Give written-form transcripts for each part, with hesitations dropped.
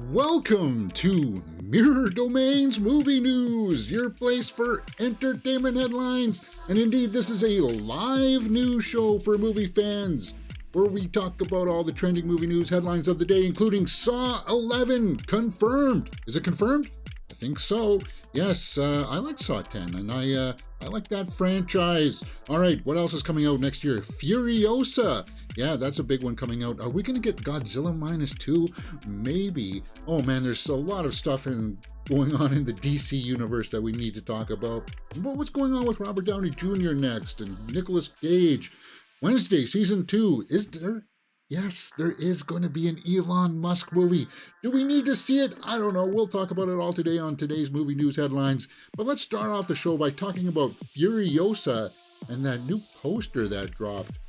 Welcome to Mirror Domains Movie News, your place for entertainment headlines. And indeed, this is a live news show for movie fans, where we talk about all the trending movie news headlines of the day, including Saw 11, confirmed. Is it confirmed? I think so. Yes, I like Saw 10, and I like that franchise. All right, what else is coming out next year? Furiosa. Yeah, that's a big one coming out. Are we going to get Godzilla Minus Two? Maybe. Oh man, there's a lot of stuff going on in the DC universe that we need to talk about. But what's going on with Robert Downey Jr. next and Nicolas Cage? Wednesday, season 2. Is there? Yes, there is going to be an Elon Musk movie. Do we need to see it? I don't know. We'll talk about it all today on today's movie news headlines. But let's start off the show by talking about Furiosa and that new poster that dropped.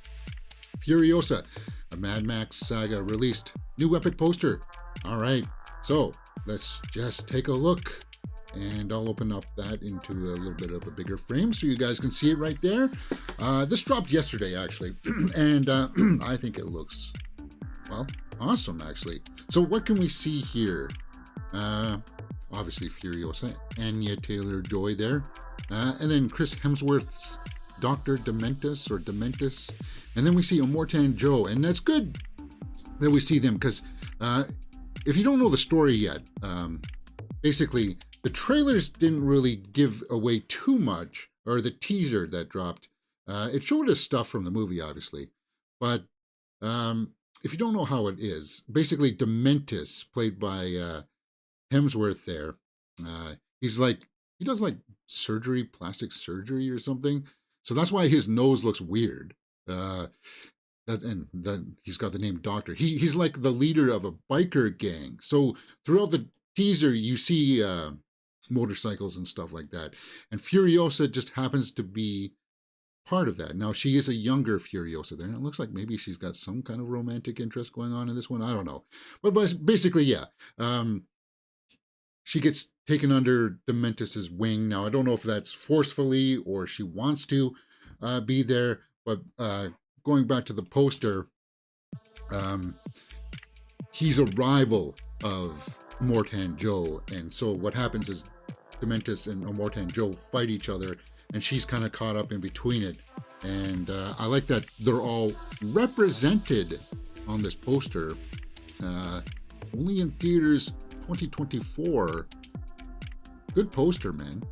Furiosa, a Mad Max saga released. New epic poster. All right, so let's just take a look. And I'll open up that into a little bit of a bigger frame so you guys can see it right there. This dropped yesterday, actually. And I think it looks, well, awesome, actually. So what can we see here? Obviously, Furiosa, Anya Taylor-Joy there. And then Chris Hemsworth's Dr. Dementis. And then we see Immortan Joe. And that's good that we see them because if you don't know the story yet, basically, the trailers didn't really give away too much, or the teaser that dropped. It showed us stuff from the movie, obviously. But if you don't know how it is, basically Dementis, played by Hemsworth there, he does like surgery, plastic surgery or something. So that's why his nose looks weird. He's got the name Doctor. He's like the leader of a biker gang. So throughout the teaser, you see motorcycles and stuff like that. And Furiosa just happens to be part of that. Now, she is a younger Furiosa there, and it looks like maybe she's got some kind of romantic interest going on in this one. I don't know. But basically, yeah. She gets taken under Dementis' wing. Now, I don't know if that's forcefully or she wants to be there, but going back to the poster, he's a rival of Immortan Joe, and so what happens is Dementis and Immortan Joe fight each other, and she's kind of caught up in between it. And I like that they're all represented on this poster. Only in theaters 2024. Good poster, man.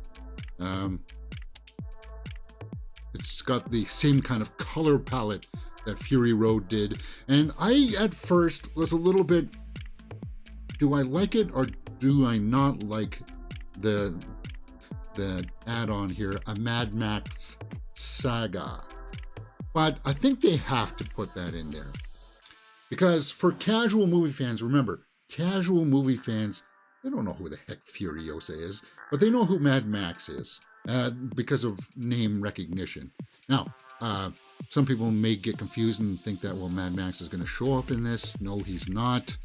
It's got the same kind of color palette that Fury Road did, and I at first was a little bit, do I like it or do I not like the add-on here, a Mad Max saga? But I think they have to put that in there. Because for casual movie fans, remember, casual movie fans, they don't know who the heck Furiosa is, but they know who Mad Max is because of name recognition. Now, some people may get confused and think that, well, Mad Max is going to show up in this. No, he's not.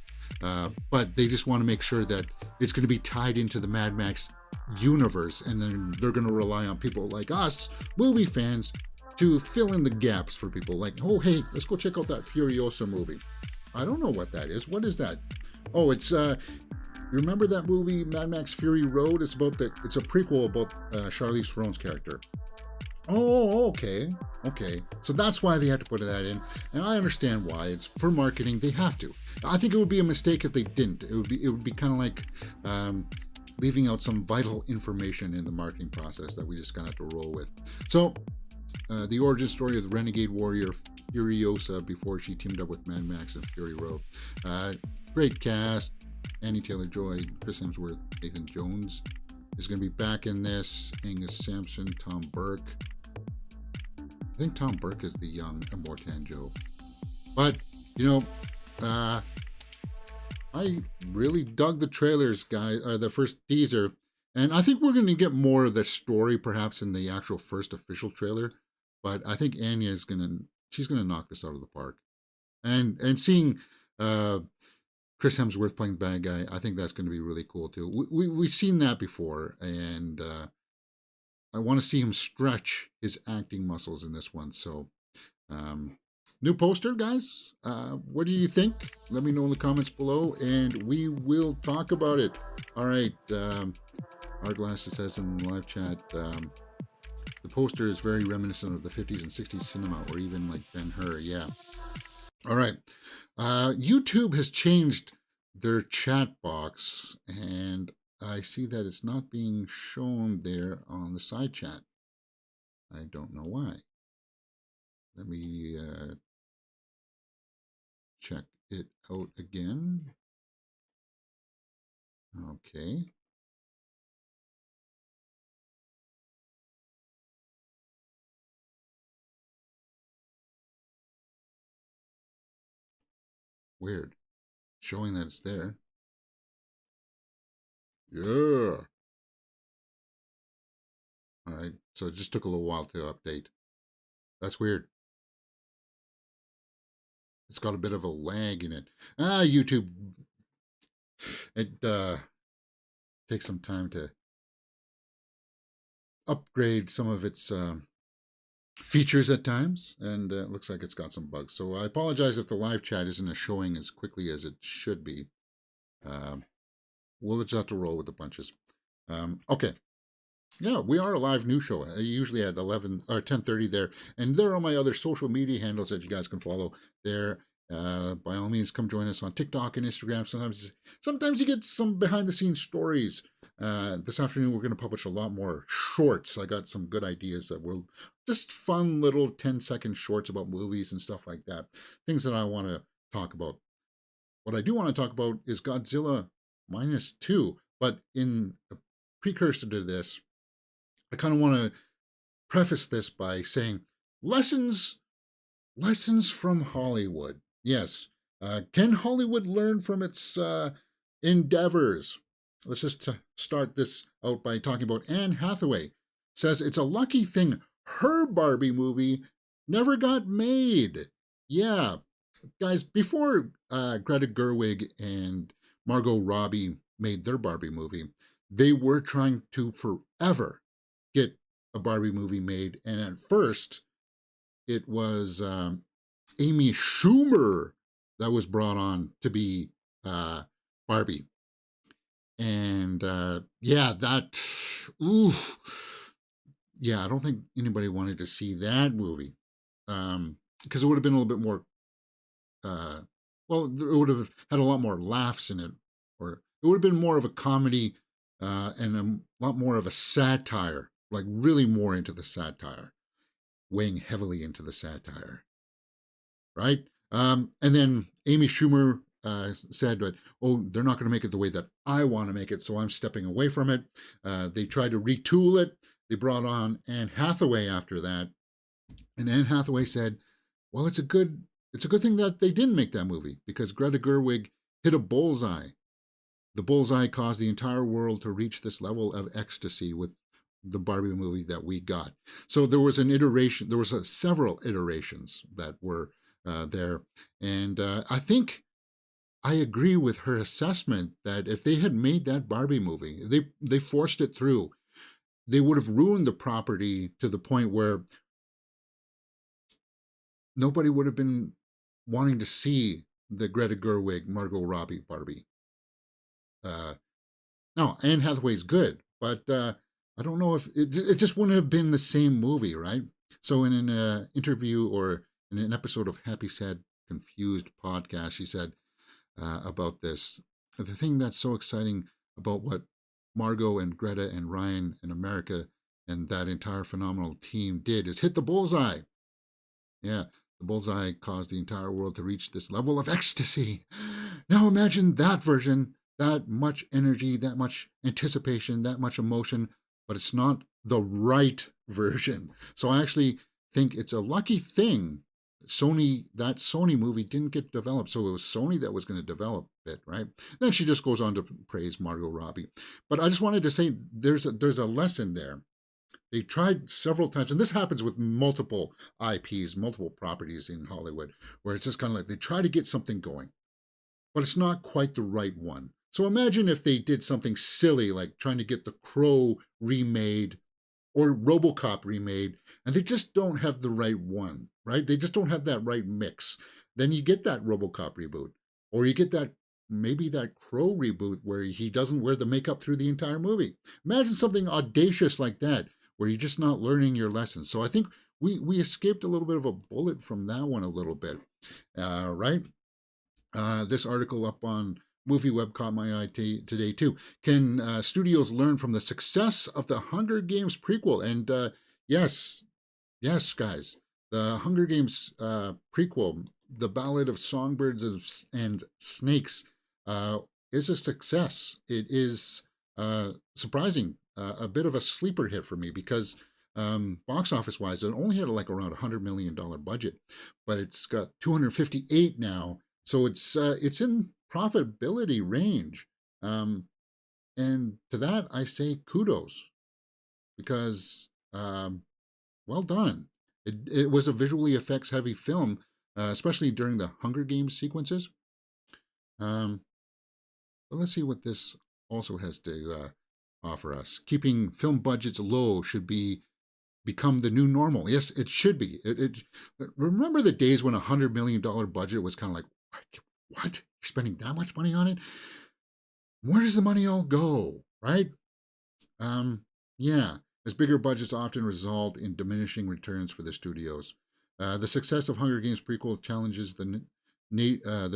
But they just want to make sure that it's going to be tied into the Mad Max universe, and then they're going to rely on people like us, movie fans, to fill in the gaps for people like, oh, hey, let's go check out that Furiosa movie. I don't know what that is. What is that? Oh, it's, you remember that movie, Mad Max Fury Road? It's a prequel about Charlize Theron's character. Oh, okay. So that's why they had to put that in, and I understand why. It's for marketing. They have to. I think it would be a mistake if they didn't. It would be kind of like leaving out some vital information in the marketing process that we just kind of have to roll with. So, the origin story of the renegade warrior Furiosa before she teamed up with Mad Max and Fury Road. Great cast. Anya Taylor-Joy, Chris Hemsworth, Nathan Jones is going to be back in this. Angus Sampson, Tom Burke. I think Tom Burke is the young Immortan Joe. But, I really dug the trailers, the first teaser. And I think we're going to get more of the story perhaps in the actual first official trailer. But I think Anya is she's going to knock this out of the park. And seeing Chris Hemsworth playing the bad guy, I think that's going to be really cool too. We've seen that before, and I want to see him stretch his acting muscles in this one. So, new poster, guys. What do you think? Let me know in the comments below, and we will talk about it. All right. Hourglass says in live chat, the poster is very reminiscent of the 50s and 60s cinema, or even like Ben-Hur. Yeah. All right. YouTube has changed their chat box, and I see that it's not being shown there on the side chat. I don't know why. Let me check it out again. Okay. Weird. Showing that it's there. Yeah. All right. So it just took a little while to update. That's weird. It's got a bit of a lag in it. YouTube. It takes some time to upgrade some of its features at times, and it looks like it's got some bugs. So I apologize if the live chat isn't showing as quickly as it should be. We'll just have to roll with the punches. Okay. Yeah, we are a live news show. Usually at 11 or 10:30 there, and there are my other social media handles that you guys can follow there. By all means, come join us on TikTok and Instagram. Sometimes you get some behind the scenes stories. This afternoon, we're going to publish a lot more shorts. I got some good ideas that will just fun little 10-second shorts about movies and stuff like that. Things that I want to talk about. What I do want to talk about is Godzilla Minus Two, but in a precursor to this, I kind of want to preface this by saying lessons from Hollywood. Yes. Can Hollywood learn from its endeavors? Let's just start this out by talking about Anne Hathaway. Says it's a lucky thing her Barbie movie never got made. Yeah. Guys, before Greta Gerwig and Margot Robbie made their Barbie movie, they were trying to forever get a Barbie movie made. And at first, it was Amy Schumer that was brought on to be Barbie. And yeah, oof. Yeah, I don't think anybody wanted to see that movie. Because it would have been a little bit more, well, it would have had a lot more laughs in it. Or it would have been more of a comedy and a lot more of a satire, like really more into the satire, weighing heavily into the satire, right? And then Amy Schumer said, oh, they're not going to make it the way that I want to make it, so I'm stepping away from it. They tried to retool it. They brought on Anne Hathaway after that, and Anne Hathaway said, well, it's a good thing that they didn't make that movie, because Greta Gerwig hit a bullseye. The bullseye caused the entire world to reach this level of ecstasy with the Barbie movie that we got. So there was an iteration, there was several iterations that were there. And I think I agree with her assessment that if they had made that Barbie movie, they forced it through, they would have ruined the property to the point where nobody would have been wanting to see the Greta Gerwig, Margot Robbie Barbie. No, Anne Hathaway's good, but I don't know if it just wouldn't have been the same movie, right? So in an interview or in an episode of Happy, Sad, Confused podcast, she said about this, the thing that's so exciting about what Margot and Greta and Ryan and America and that entire phenomenal team did is hit the bullseye. Yeah, the bullseye caused the entire world to reach this level of ecstasy. Now imagine that version, that much energy, that much anticipation, that much emotion, but it's not the right version. So I actually think it's a lucky thing that Sony movie didn't get developed. So it was Sony that was going to develop it, right? Then she just goes on to praise Margot Robbie. But I just wanted to say there's a lesson there. They tried several times, and this happens with multiple IPs, multiple properties in Hollywood, where it's just kind of like they try to get something going, but it's not quite the right one. So imagine if they did something silly, like trying to get The Crow remade or RoboCop remade, and they just don't have the right one, right? They just don't have that right mix. Then you get that RoboCop reboot, or you get that maybe that Crow reboot where he doesn't wear the makeup through the entire movie. Imagine something audacious like that, where you're just not learning your lessons. So I think we escaped a little bit of a bullet from that one a little bit, right? This article up on Movie Web caught my eye today too. Can studios learn from the success of the Hunger Games prequel? And yes, yes, guys, the Hunger Games prequel, The Ballad of Songbirds and Snakes, is a success. It is surprising, a bit of a sleeper hit for me because box office wise, it only had like around $100 million budget, but it's got 258 now. So it's in profitability range. And to that, I say kudos because well done. It was a visually effects heavy film, especially during the Hunger Games sequences. But let's see what this also has to offer us. Keeping film budgets low should become the new normal. Yes, it should be. Remember the days when $100 million budget was kind of like, what? You're spending that much money on it? Where does the money all go, right? Yeah, as bigger budgets often result in diminishing returns for the studios. The success of Hunger Games prequel challenges the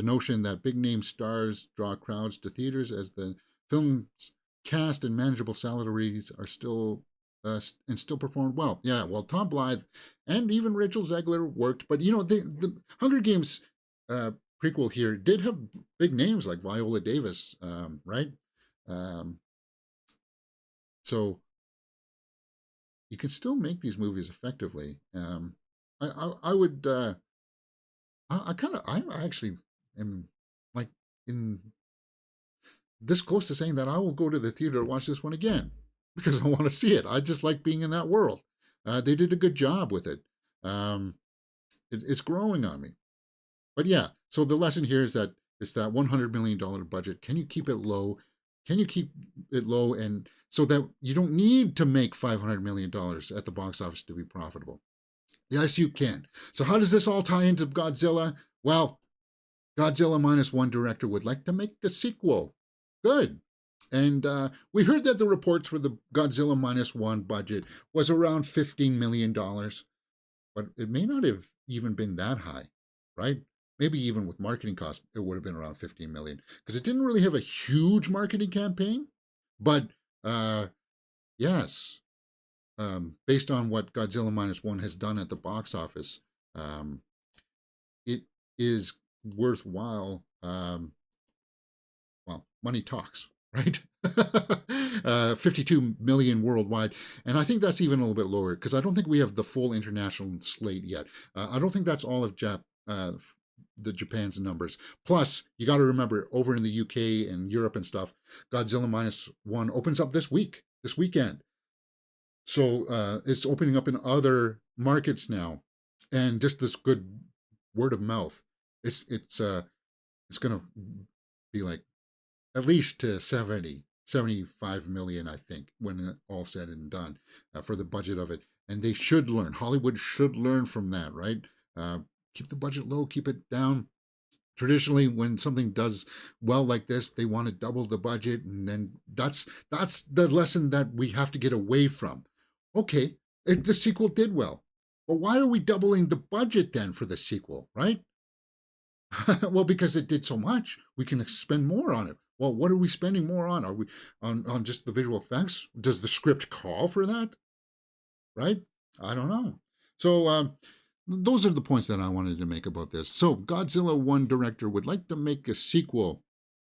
notion that big-name stars draw crowds to theaters as the film's cast and manageable salaries are still performed well. Yeah, well, Tom Blythe and even Rachel Zegler worked, but the Hunger Games prequel here did have big names like Viola Davis, right? So you can still make these movies effectively. I would. I actually am like in this close to saying that I will go to the theater to watch this one again because I want to see it. I just like being in that world. They did a good job with it. It's growing on me. But yeah, so the lesson here is that it's that $100 million budget. Can you keep it low? Can you keep it low and so that you don't need to make $500 million at the box office to be profitable? Yes, you can. So how does this all tie into Godzilla? Well, Godzilla Minus One director would like to make the sequel. Good. And we heard that the reports for the Godzilla Minus One budget was around $15 million, but it may not have even been that high, right? Maybe even with marketing costs, it would have been around 15 million because it didn't really have a huge marketing campaign. But yes, based on what Godzilla Minus One has done at the box office, it is worthwhile. Well, money talks, right? 52 million worldwide. And I think that's even a little bit lower because I don't think we have the full international slate yet. I don't think that's all of the Japan's numbers. Plus, you got to remember, over in the UK and Europe and stuff, Godzilla Minus One opens up this weekend. So it's opening up in other markets now, and just this good word of mouth. It's going to be like at least 75 million, I think, when all said and done, for the budget of it. And they should learn. Hollywood should learn from that, right? Keep the budget low, keep it down. Traditionally, when something does well like this, they want to double the budget, and then that's the lesson that we have to get away from. Okay, the sequel did well, but why are we doubling the budget then for the sequel, right? Well, because it did so much, we can spend more on it. Well, what are we spending more on? Are we on just the visual effects? Does the script call for that? Right? I don't know. So those are the points that I wanted to make about this. So Godzilla 1 director would like to make a sequel.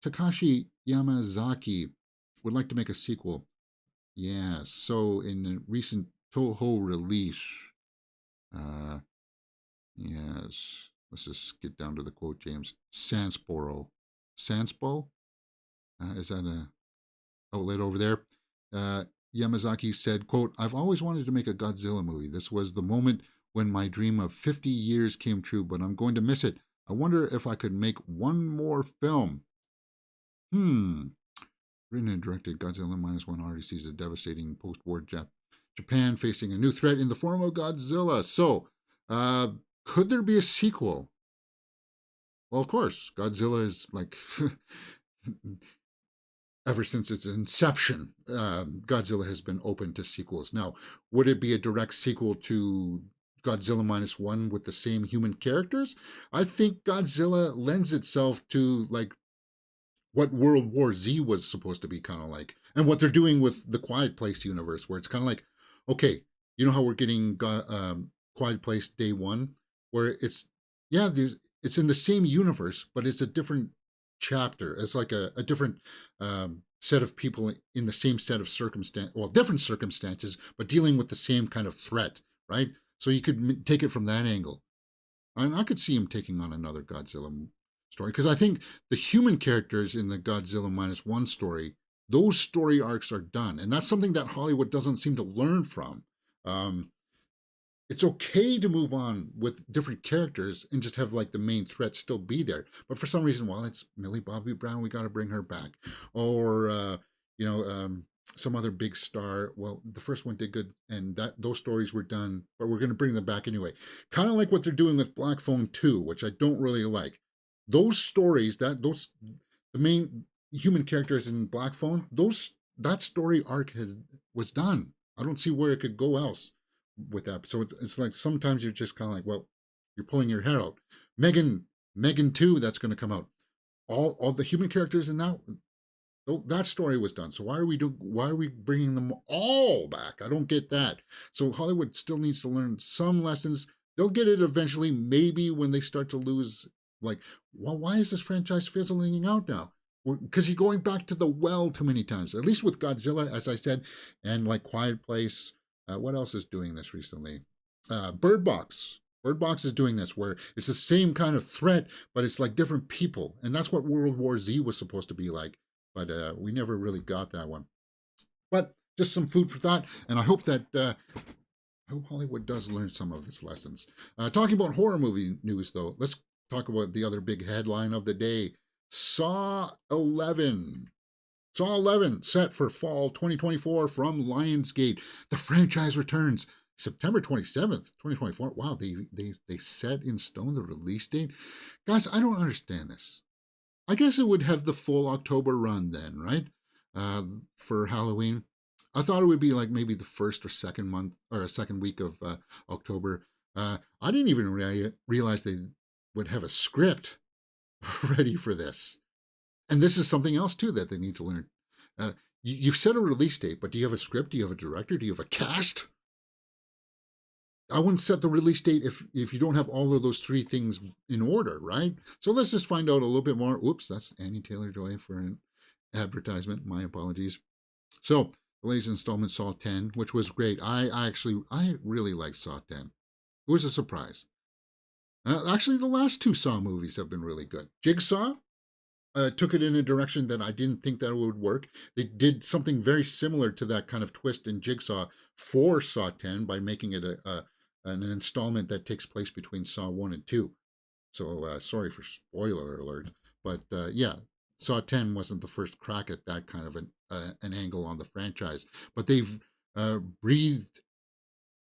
Takashi Yamazaki would like to make a sequel. Yes. So in a recent Toho release, yes. Let's just get down to the quote, James. Sanspo? Is that a outlet over there? Yamazaki said, quote, "I've always wanted to make a Godzilla movie. This was the moment when my dream of 50 years came true, but I'm going to miss it. I wonder if I could make one more film." Written and directed, Godzilla Minus One already sees a devastating post-war Japan facing a new threat in the form of Godzilla. So, could there be a sequel? Well, of course, Godzilla is like ever since its inception, Godzilla has been open to sequels. Now, would it be a direct sequel to Godzilla Minus One with the same human characters? I think Godzilla lends itself to like what World War Z was supposed to be kind of like, and what they're doing with the Quiet Place universe, where it's kind of like, okay, you know how we're getting Quiet Place Day One, where it's yeah, it's in the same universe, but it's a different chapter. It's like a different set of people in the same set of circumstance, well, different circumstances, but dealing with the same kind of threat, right? So you could take it from that angle. And I could see him taking on another Godzilla story, because I think the human characters in the Godzilla Minus One story, those story arcs are done, and that's something that Hollywood doesn't seem to learn from. It's okay to move on with different characters and just have like the main threat still be there, but for some reason, well, it's Millie Bobby Brown, we got to bring her back, or you know, some other big star. Well, the first one did good, and that those stories were done, but we're going to bring them back anyway. Kind of like what they're doing with Black Phone 2, which I don't really like. Those stories, the main human characters in Black Phone, that story arc was done. I don't see where it could go else with that. So it's like sometimes you're just kind of like, well, you're pulling your hair out. Megan 2, that's going to come out. All the human characters in that story was done. So why are we bringing them all back? I don't get that. So Hollywood still needs to learn some lessons. They'll get it eventually, maybe when they start to lose, like, well, why is this franchise fizzling out now? Because you're going back to the well too many times. At least with Godzilla, as I said, and like Quiet Place. What else is doing this recently? Bird Box. Bird Box is doing this, where it's the same kind of threat, but it's like different people. And that's what World War Z was supposed to be like. But we never really got that one. But just some food for thought. And I hope that I hope Hollywood does learn some of its lessons. Talking about horror movie news, though, let's talk about the other big headline of the day. Saw 11. Saw 11 set for fall 2024 from Lionsgate. The franchise returns September 27th, 2024. Wow, they set in stone the release date. Guys, I don't understand this. I guess it would have the full October run then, right? For Halloween. I thought it would be like maybe the first or second month or second week of October. I didn't even realize they would have a script ready for this. And this is something else, too, that they need to learn. You've set a release date, but do you have a script? Do you have a director? Do you have a cast? I wouldn't set the release date if you don't have all of those three things in order, right? So let's just find out a little bit more. Oops, that's Annie Taylor-Joy for an advertisement. My apologies. So the latest installment, Saw 10, which was great. I really liked Saw 10. It was a surprise. Actually, the last two Saw movies have been really good. Jigsaw took it in a direction that I didn't think that it would work. They did something very similar to that kind of twist in Jigsaw for Saw 10 by making it an installment that takes place between Saw 1 and 2. So sorry for spoiler alert. But yeah, Saw 10 wasn't the first crack at that kind of an angle on the franchise. But they've breathed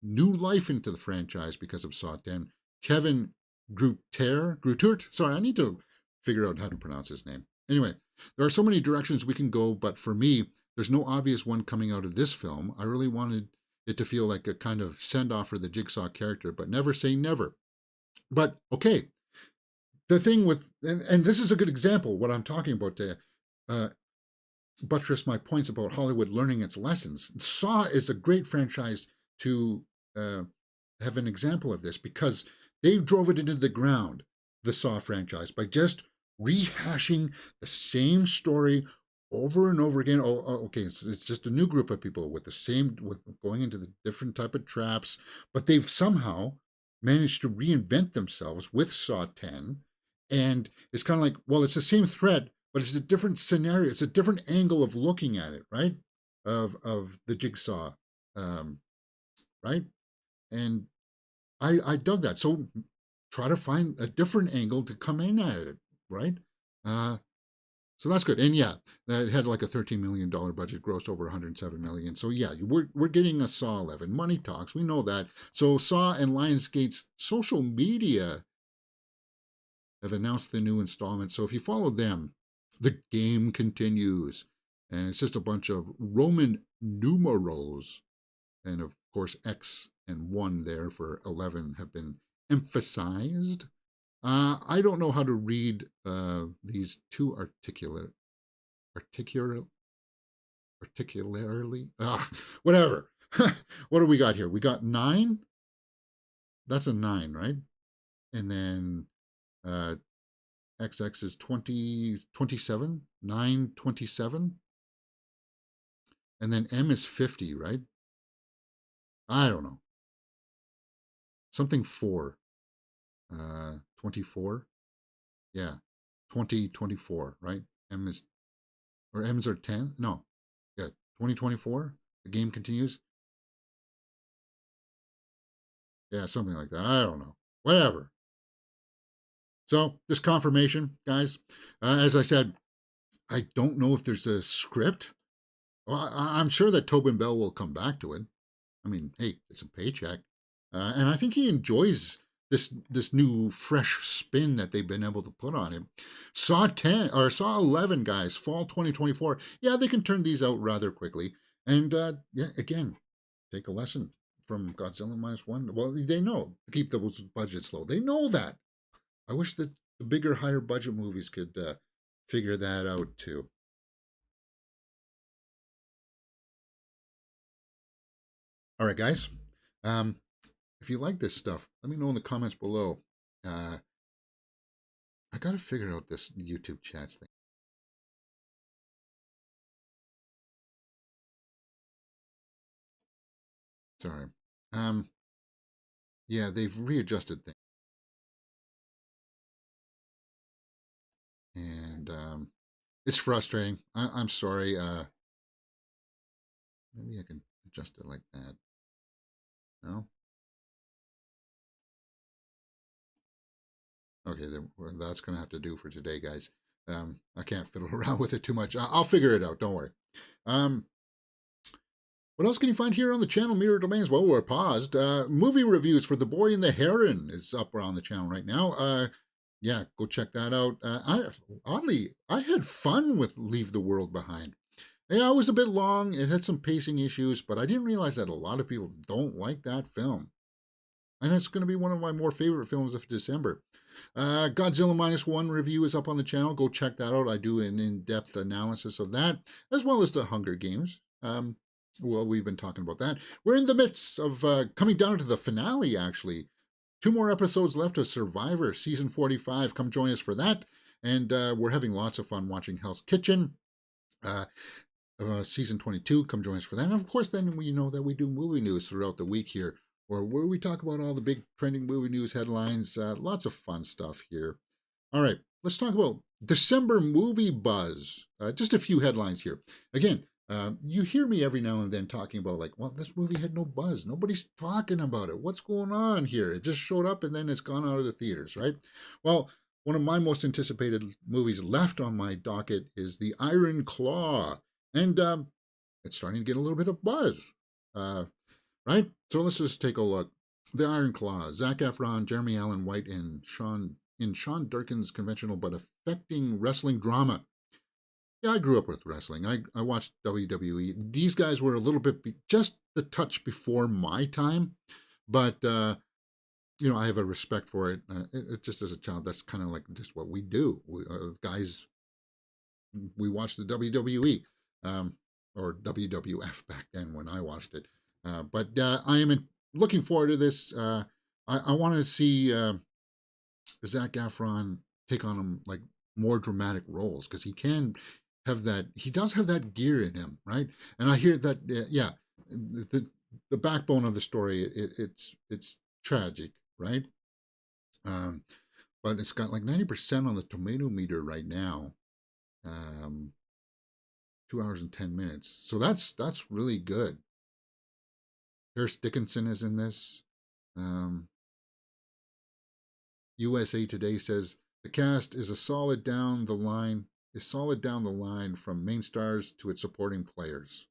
new life into the franchise because of Saw 10. Kevin Grutert, sorry, I need to figure out how to pronounce his name. Anyway, there are so many directions we can go, but for me, there's no obvious one coming out of this film. I really wanted it to feel like a kind of send-off for the Jigsaw character, but never say never. But, okay, the thing with, and this is a good example, what I'm talking about to buttress my points about Hollywood learning its lessons. Saw is a great franchise to have an example of this, because they drove it into the ground, the Saw franchise, by just rehashing the same story over and over again. Okay, it's just a new group of people with going into the different type of traps, but they've somehow managed to reinvent themselves with Saw 10, and it's kind of like, well, it's the same threat, but it's a different scenario. It's a different angle of looking at it, right? Of the Jigsaw, right? And I dug that. So try to find a different angle to come in at it, right? So that's good. And yeah, that had like a $13 million budget, grossed over 107 million. So yeah, we're getting a Saw 11. Money talks. We know that. So Saw and Lionsgate's social media have announced the new installment. So if you follow them, the game continues. And it's just a bunch of Roman numerals. And of course, X and 1 there for 11 have been emphasized. I don't know how to read these two particularly. Whatever. What do we got here? We got 9. That's a 9, right? And then XX is 27. 9, 27. And then M is 50, right? I don't know. Something 4. 24. Yeah. 2024, right? M's are 10? No. Yeah. 2024. The game continues. Yeah, something like that. I don't know. Whatever. So, this confirmation, guys. As I said, I don't know if there's a script. Well, I'm sure that Tobin Bell will come back to it. I mean, hey, it's a paycheck. And I think he enjoys this new fresh spin that they've been able to put on him. Saw 11, guys, fall 2024. Yeah, they can turn these out rather quickly. And yeah, again, take a lesson from Godzilla Minus One. Well, they know to keep those budgets low. They know that. I wish that the bigger, higher budget movies could figure that out too. All right, guys. If you like this stuff, let me know in the comments below. I got to figure out this YouTube chats thing. Sorry. Yeah, they've readjusted things. And it's frustrating. I'm sorry. Maybe I can adjust it like that. No? Okay, then that's going to have to do for today, guys. I can't fiddle around with it too much. I'll figure it out. Don't worry. What else can you find here on the channel, Mirror Domains? Well, we're paused. Movie reviews for The Boy and the Heron is up on the channel right now. Yeah, go check that out. Oddly, I had fun with Leave the World Behind. Yeah, it was a bit long. It had some pacing issues, but I didn't realize that a lot of people don't like that film. And it's going to be one of my more favorite films of December. Godzilla Minus One review is up on the channel. Go check that out. I do an in-depth analysis of that, as well as the Hunger Games. Well, we've been talking about that. We're in the midst of coming down to the finale, actually. 2 more episodes left of Survivor, Season 45. Come join us for that. And we're having lots of fun watching Hell's Kitchen. Season 22, come join us for that. And of course, then we know that we do movie news throughout the week here, where we talk about all the big trending movie news headlines. Lots of fun stuff here. All right, let's talk about December movie buzz. Just a few headlines here. Again, you hear me every now and then talking about like, well, this movie had no buzz. Nobody's talking about it. What's going on here? It just showed up and then it's gone out of the theaters, right? Well, one of my most anticipated movies left on my docket is The Iron Claw. And it's starting to get a little bit of buzz, right? So let's just take a look. The Iron Claw, Zac Efron, Jeremy Allen White, and Sean Durkin's conventional but affecting wrestling drama. Yeah, I grew up with wrestling. I watched WWE. These guys were a little bit, just the touch before my time. But, you know, I have a respect for it. Just as a child, that's kind of like just what we do. Guys, we watch the WWE. Or WWF back then when I watched it. But I am looking forward to this. I want to see Zac Efron take on him like more dramatic roles, because he can have that. He does have that gear in him, right? And I hear that, yeah, the backbone of the story, it's tragic, right? But it's got like 90% on the tomato meter right now. 2 hours and 10 minutes. So that's really good. Harris Dickinson is in this. USA Today says the cast is a solid down the line is solid down the line from main stars to its supporting players.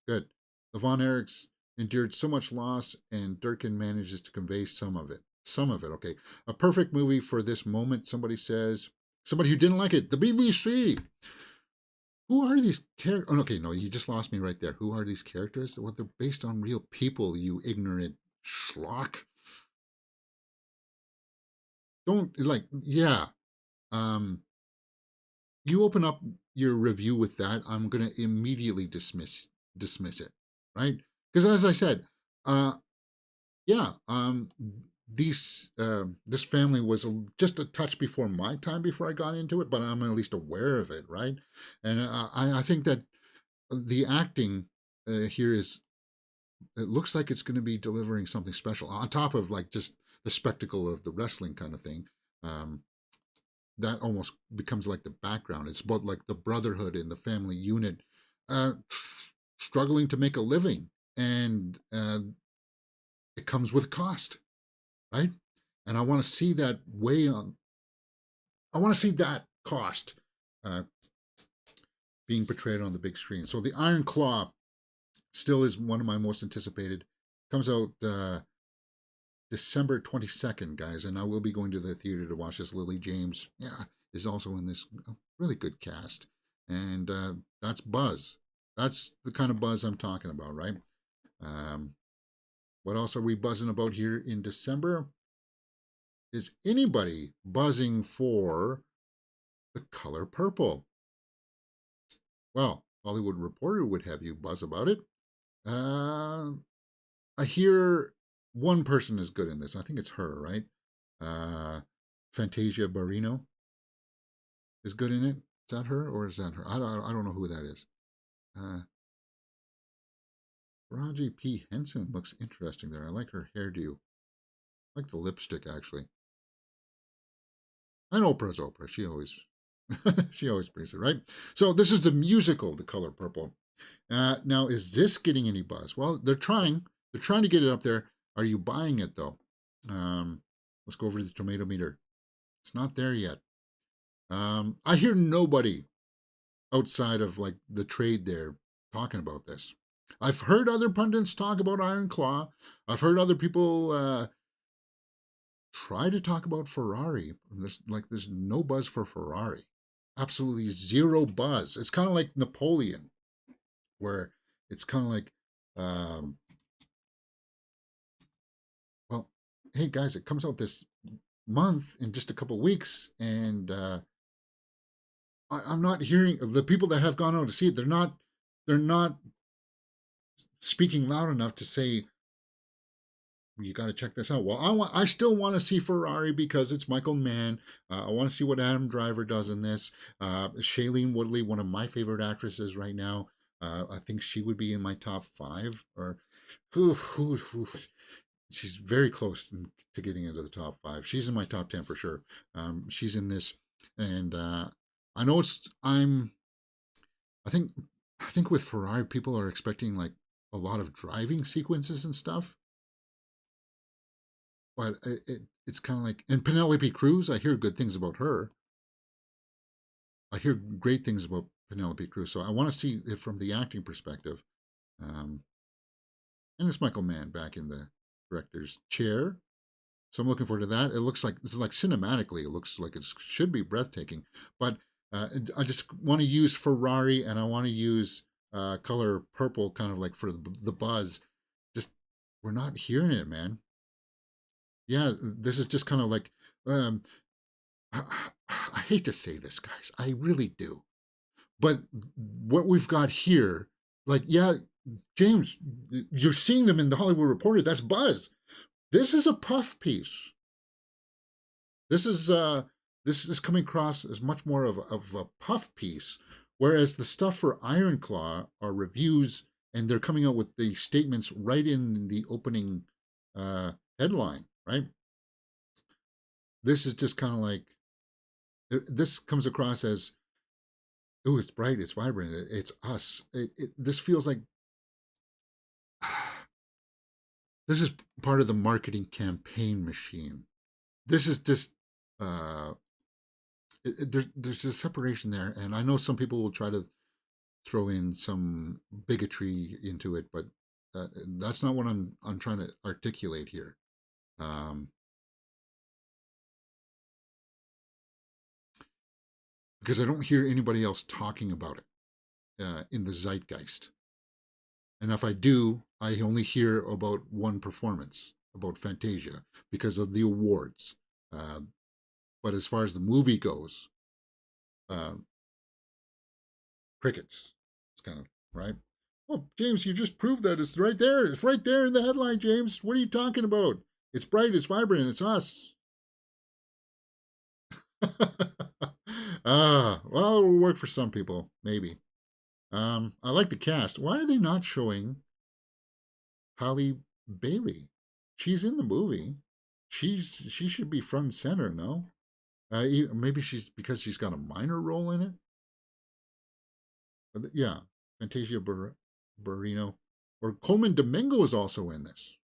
Good. The Von Erichs endured so much loss, and Durkin manages to convey some of it. Some of it, okay. A perfect movie for this moment, somebody says. Somebody who didn't like it, the BBC. Who are these characters? Oh, okay, no, you just lost me right there. Who are these characters? Well, they're based on real people, you ignorant schlock. Don't, like, yeah. You open up your review with that, I'm going to immediately dismiss it, right? Because as I said, uh, yeah, this family was just a touch before my time before I got into it, but I'm at least aware of it, right? And I think that the acting here is, it looks like it's going to be delivering something special on top of like just the spectacle of the wrestling kind of thing. That almost becomes like the background. It's about like the brotherhood and the family unit uh, struggling to make a living, and it comes with cost, right? And I want to see that way on. I want to see that cost uh, being portrayed on the big screen. So the Iron Claw still is one of my most anticipated. Comes out December 22nd, guys, and I will be going to the theater to watch this. Lily James, yeah, is also in this really good cast, and that's buzz. That's the kind of buzz I'm talking about, right? What else are we buzzing about here in December? Is anybody buzzing for The Color Purple? Well, Hollywood Reporter would have you buzz about it. I hear one person is good in this. I think it's her, right? Fantasia Barrino is good in it. Is that her or is that her? I don't know who that is. Raji P. Henson looks interesting there. I like her hairdo. I like the lipstick, actually. And Oprah's Oprah. She always she always brings it, right? So this is the musical, The Color Purple. Now, is this getting any buzz? Well, they're trying. They're trying to get it up there. Are you buying it, though? Let's go over to the tomato meter. It's not there yet. I hear nobody outside of like the trade there talking about this. I've heard other pundits talk about Iron Claw. I've heard other people try to talk about Ferrari. There's no buzz for Ferrari. Absolutely zero buzz. It's kind of like Napoleon, where it's kind of like, well, hey guys, it comes out this month in just a couple weeks, and I'm not hearing the people that have gone out to see it. They're not speaking loud enough to say, you got to check this out. Well, I still want to see Ferrari because it's Michael Mann. I want to see what Adam Driver does in this. Shailene Woodley, one of my favorite actresses right now. I think she would be in my top 5. Or she's very close to getting into the top 5. She's in my top 10 for sure. She's in this, and I know I think with Ferrari, people are expecting like a lot of driving sequences and stuff. But it's kind of like, and Penelope Cruz, I hear good things about her. I hear great things about Penelope Cruz, so I want to see it from the acting perspective. And it's Michael Mann back in the director's chair, so I'm looking forward to that. It looks like this is like cinematically, it looks like it should be breathtaking. But I just want to use Ferrari, and I want to use Color Purple, kind of like for the buzz. Just we're not hearing it, man. Yeah, this is just kind of like, I, I hate to say this, guys. I really do. But what we've got here, like, yeah, James, you're seeing them in the Hollywood Reporter. That's buzz. This is a puff piece. This is coming across as much more of a puff piece, whereas the stuff for Iron Claw are reviews, and they're coming out with the statements right in the opening headline, right? This is just kind of like, this comes across as, oh, it's bright, it's vibrant, it's us. This feels like this is part of the marketing campaign machine. This is just there's a separation there, and I know some people will try to throw in some bigotry into it, but that's not what I'm trying to articulate here. Um, because I don't hear anybody else talking about it in the zeitgeist. And if I do, I only hear about one performance, about Fantasia, because of the awards. But as far as the movie goes, uh, crickets. It's kind of right. Well, James, you just proved that it's right there. It's right there in the headline, James. What are you talking about? It's bright, it's vibrant, it's us. Well, it'll work for some people, maybe. I like the cast. Why are they not showing Halle Bailey? She's in the movie. She should be front and center, no? Maybe she's because she's got a minor role in it. But yeah, Fantasia Barrino, or Coleman Domingo is also in this.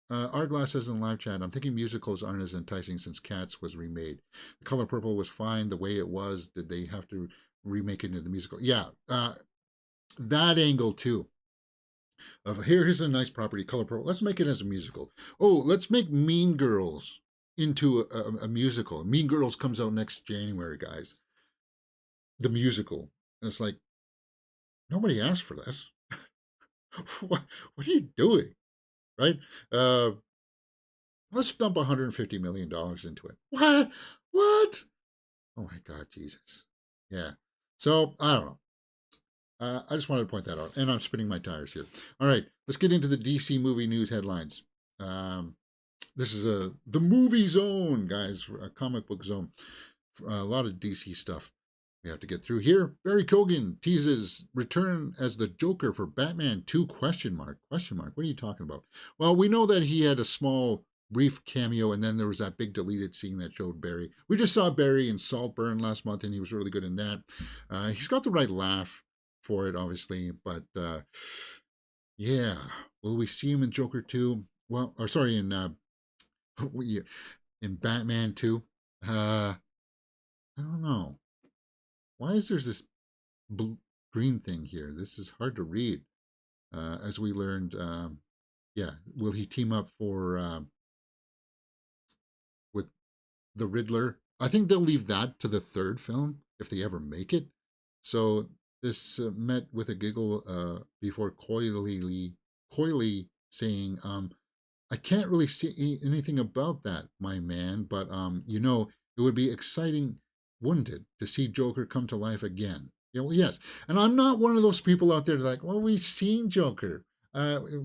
Arglass says in the live chat, I'm thinking musicals aren't as enticing since Cats was remade. The Color Purple was fine the way it was. Did they have to remake it into the musical? Yeah, that angle too. Here's a nice property, Color Purple. Let's make it as a musical. Oh, let's make Mean Girls into a musical. Mean Girls comes out next January, guys. The musical. And it's like, nobody asked for this. what are you doing? Right? Let's dump $150 million into it. What? Oh my God, Jesus. Yeah. So, I don't know. I just wanted to point that out. And I'm spinning my tires here. All right, let's get into the DC movie news headlines. This is the movie zone, guys, a comic book zone. A lot of DC stuff we have to get through here. Barry Keoghan teases return as the Joker for Batman 2 question mark. What are you talking about? Well, we know that he had a small brief cameo, and then there was that big deleted scene that showed Barry. We just saw Barry in Saltburn last month, and he was really good in that. He's got the right laugh for it, obviously, but yeah. Will we see him in Joker 2? Well, or sorry, in Batman 2? I don't know. Why is there this green thing here? This is hard to read. As we learned, yeah, will he team up for with the Riddler? I think they'll leave that to the third film if they ever make it. So this met with a giggle before coyly saying, I can't really see anything about that, my man, but you know, it would be exciting, wouldn't it, to see Joker come to life again? You know, yes. And I'm not one of those people out there like, well, we've seen Joker.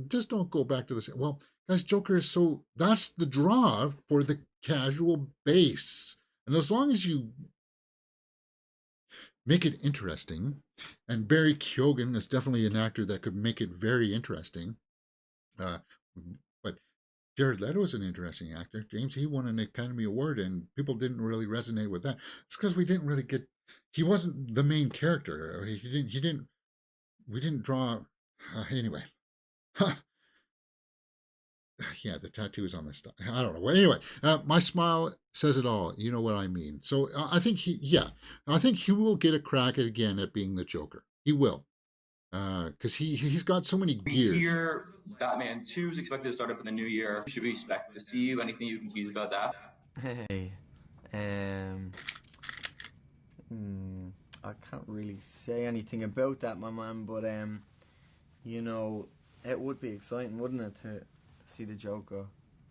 Just don't go back to this. Well, guys, Joker is so, that's the draw for the casual base. And as long as you make it interesting, and Barry Keoghan is definitely an actor that could make it very interesting. But Jared Leto is an interesting actor. James, he won an Academy Award, and people didn't really resonate with that. It's because we didn't really get. He wasn't the main character. He didn't. We didn't draw. Anyway. Yeah, the tattoo is on this stuff. I don't know. Well, anyway, my smile says it all. You know what I mean. So I think I think he will get a crack at again at being the Joker. He will, because he's got so many gears. Here, Batman 2 is expected to start up in the new year. Should we expect to see you? Anything you can tease about that? Hey, I can't really say anything about that, my man. But you know, it would be exciting, wouldn't it, to see the Joker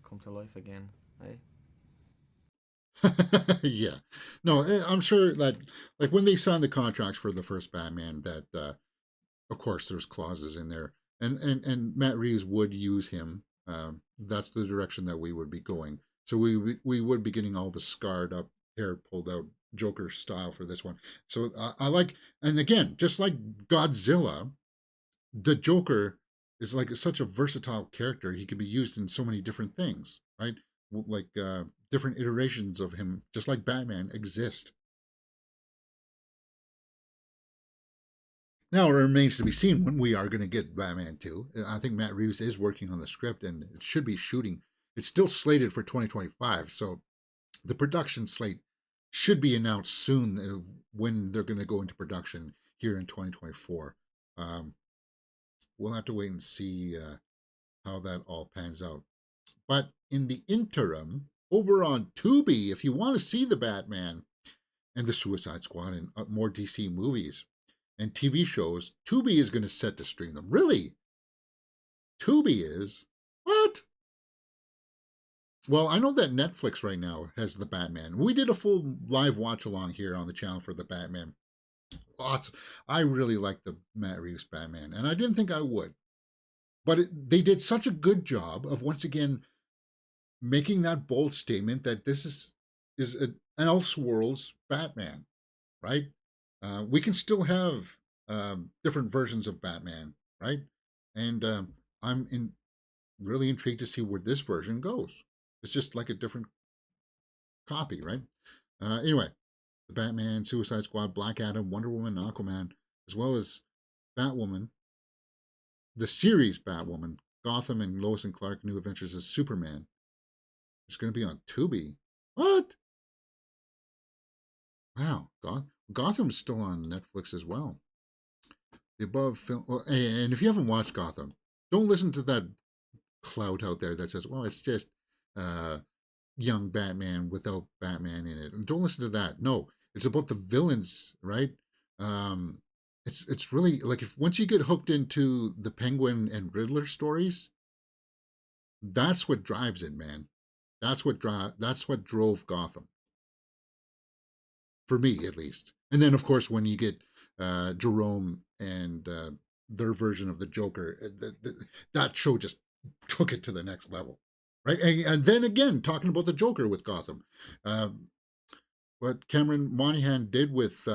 come to life again, eh? Yeah. No, I'm sure that, like, when they signed the contracts for the first Batman, that of course there's clauses in there, and Matt Reeves would use him. That's the direction that we would be going. So we would be getting all the scarred up, hair pulled out Joker style for this one. So I like, and again, just like Godzilla, the Joker is like such a versatile character. He can be used in so many different things, right? Like different iterations of him, just like Batman, exist. Now it remains to be seen when we are going to get Batman 2. I think Matt Reeves is working on the script, and it should be shooting. It's still slated for 2025, so The production slate should be announced soon when they're going to go into production here in 2024. Um, we'll have to wait and see how that all pans out. But in the interim, over on Tubi, if you want to see the Batman and the Suicide Squad and more DC movies and TV shows, Tubi is going to set to stream them. Really? Tubi is? What? Well, I know that Netflix right now has the Batman. We did a full live watch along here on the channel for the Batman. Lots. I really like the Matt Reeves Batman, and I didn't think I would. But they did such a good job of once again making that bold statement that this is an Elseworlds Batman, right? We can still have different versions of Batman, right? And I'm really intrigued to see where this version goes. It's just like a different copy, right? Anyway, the Batman, Suicide Squad, Black Adam, Wonder Woman, Aquaman, as well as Batwoman, the series Batwoman, Gotham, and Lois and Clark: New Adventures of Superman. It's going to be on Tubi. What? Wow, Gotham's still on Netflix as well. The above film, well, and if you haven't watched Gotham, don't listen to that clout out there that says, "Well, it's just young Batman without Batman in it." And don't listen to that. No, it's about the villains, right? It's really like if once you get hooked into the Penguin and Riddler stories, that's what drives it, man. That's what drove Gotham. For me, at least. And then, of course, when you get Jerome and their version of the Joker, that show just took it to the next level, right? And then again, talking about the Joker with Gotham, what Cameron Monaghan did with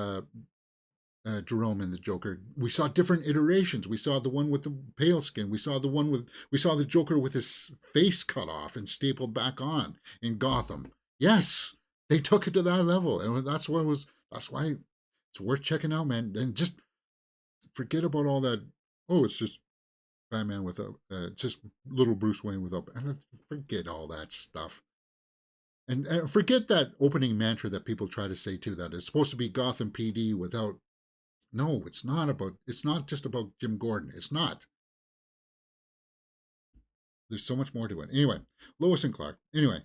Jerome and the Joker, we saw different iterations. We saw the one with the pale skin. We saw the Joker with his face cut off and stapled back on in Gotham. Yes, they took it to that level, and that's why it's worth checking out, man. And just forget about all that. Oh, it's just Batman without, just little Bruce Wayne without. Forget all that stuff. And forget that opening mantra that people try to say too, that it's supposed to be Gotham PD without. No, it's not just about Jim Gordon. It's not. There's so much more to it. Anyway, Lois and Clark. Anyway,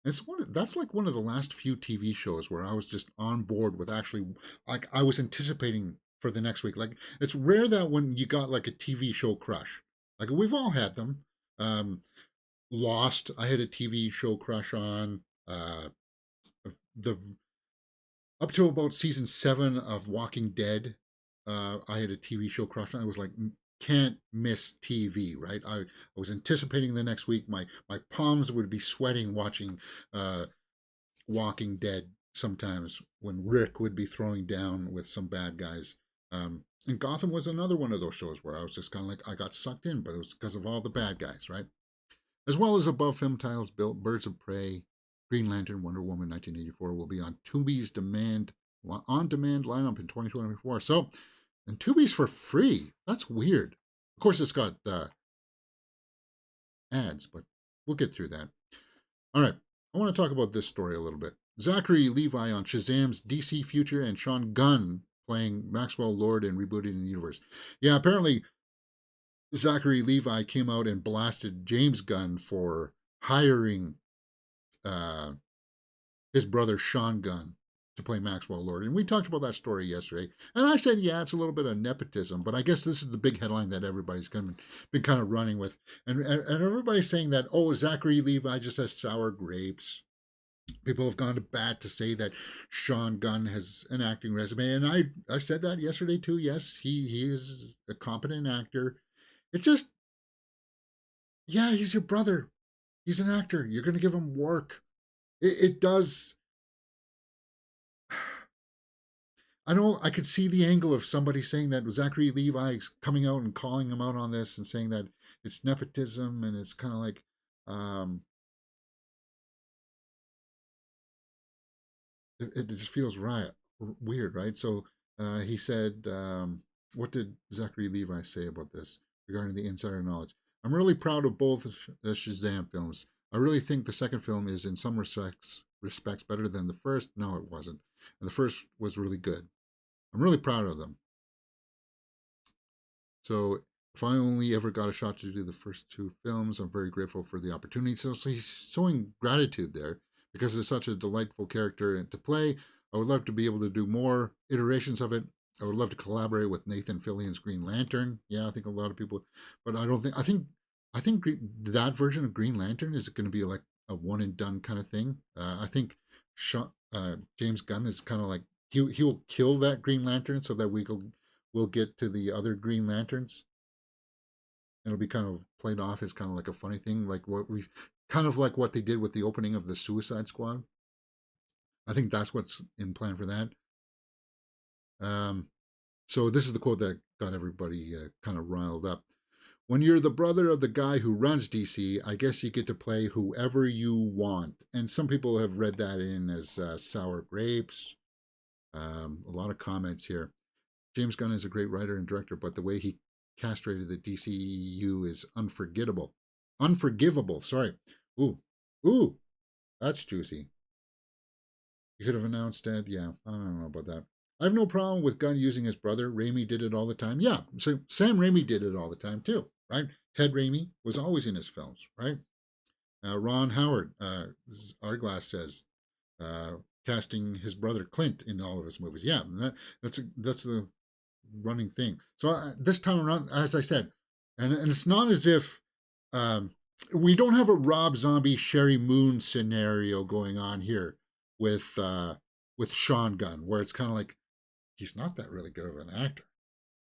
that's like one of the last few TV shows where I was just on board with actually, like, I was anticipating for the next week. Like, it's rare that when you got like a TV show crush. Like, we've all had them. Lost, I had a TV show crush on. The up to about season 7 of Walking Dead, I had a TV show crush on. I was like, can't miss TV, right? I was anticipating the next week. My palms would be sweating watching Walking Dead sometimes when Rick would be throwing down with some bad guys. And Gotham was another one of those shows where I was just kind of like, I got sucked in, but it was because of all the bad guys, right? As well as above film titles, Birds of Prey, Green Lantern, Wonder Woman 1984 will be on Tubi's on-demand lineup in 2024. So, and Tubi's for free. That's weird. Of course, it's got ads, but we'll get through that. All right. I want to talk about this story a little bit. Zachary Levi on Shazam's DC Future and Sean Gunn playing Maxwell Lord in Rebooting the Universe. Yeah, apparently Zachary Levi came out and blasted James Gunn for hiring his brother Sean Gunn to play Maxwell Lord. And we talked about that story yesterday. And I said, yeah, it's a little bit of nepotism, but I guess this is the big headline that everybody's been kind of running with. And everybody's saying that, oh, Zachary Levi just has sour grapes. People have gone to bat to say that Sean Gunn has an acting resume. And I said that yesterday too. Yes, he is a competent actor. It just, yeah, he's your brother. He's an actor. You're going to give him work. It does. I know I could see the angle of somebody saying that Zachary Levi's coming out and calling him out on this and saying that it's nepotism and it's kind of like, it just feels weird, right? So he said, what did Zachary Levi say about this regarding the insider knowledge? I'm really proud of both the Shazam films. I really think the second film is, in some respects, respects better than the first. No, it wasn't. And the first was really good. I'm really proud of them. So if I only ever got a shot to do the first 2 films, I'm very grateful for the opportunity. So he's showing gratitude there because it's such a delightful character to play. I would love to be able to do more iterations of it. I would love to collaborate with Nathan Fillion's Green Lantern. Yeah, I think a lot of people, but I don't think, I think that version of Green Lantern is going to be like a one and done kind of thing. I think James Gunn is kind of like, he will kill that Green Lantern so that we'll get to the other Green Lanterns. It'll be kind of played off as kind of like a funny thing, like what they did with the opening of the Suicide Squad. I think that's what's in plan for that. So this is the quote that got everybody kind of riled up. When you're the brother of the guy who runs DC, I guess you get to play whoever you want. And some people have read that in as sour grapes. A lot of comments here. James Gunn is a great writer and director, but the way he castrated the DCEU is unforgivable. Unforgivable, sorry. Ooh, that's juicy. You could have announced that. Yeah, I don't know about that. I have no problem with Gunn using his brother. Raimi did it all the time. Yeah, so Sam Raimi did it all the time too, right? Ted Raimi was always in his films, right? Ron Howard, Arglass says, casting his brother Clint in all of his movies. Yeah, that's the running thing. So this time around, as I said, and it's not as if we don't have a Rob Zombie, Sherry Moon scenario going on here with Sean Gunn, where it's kind of like, he's not that really good of an actor.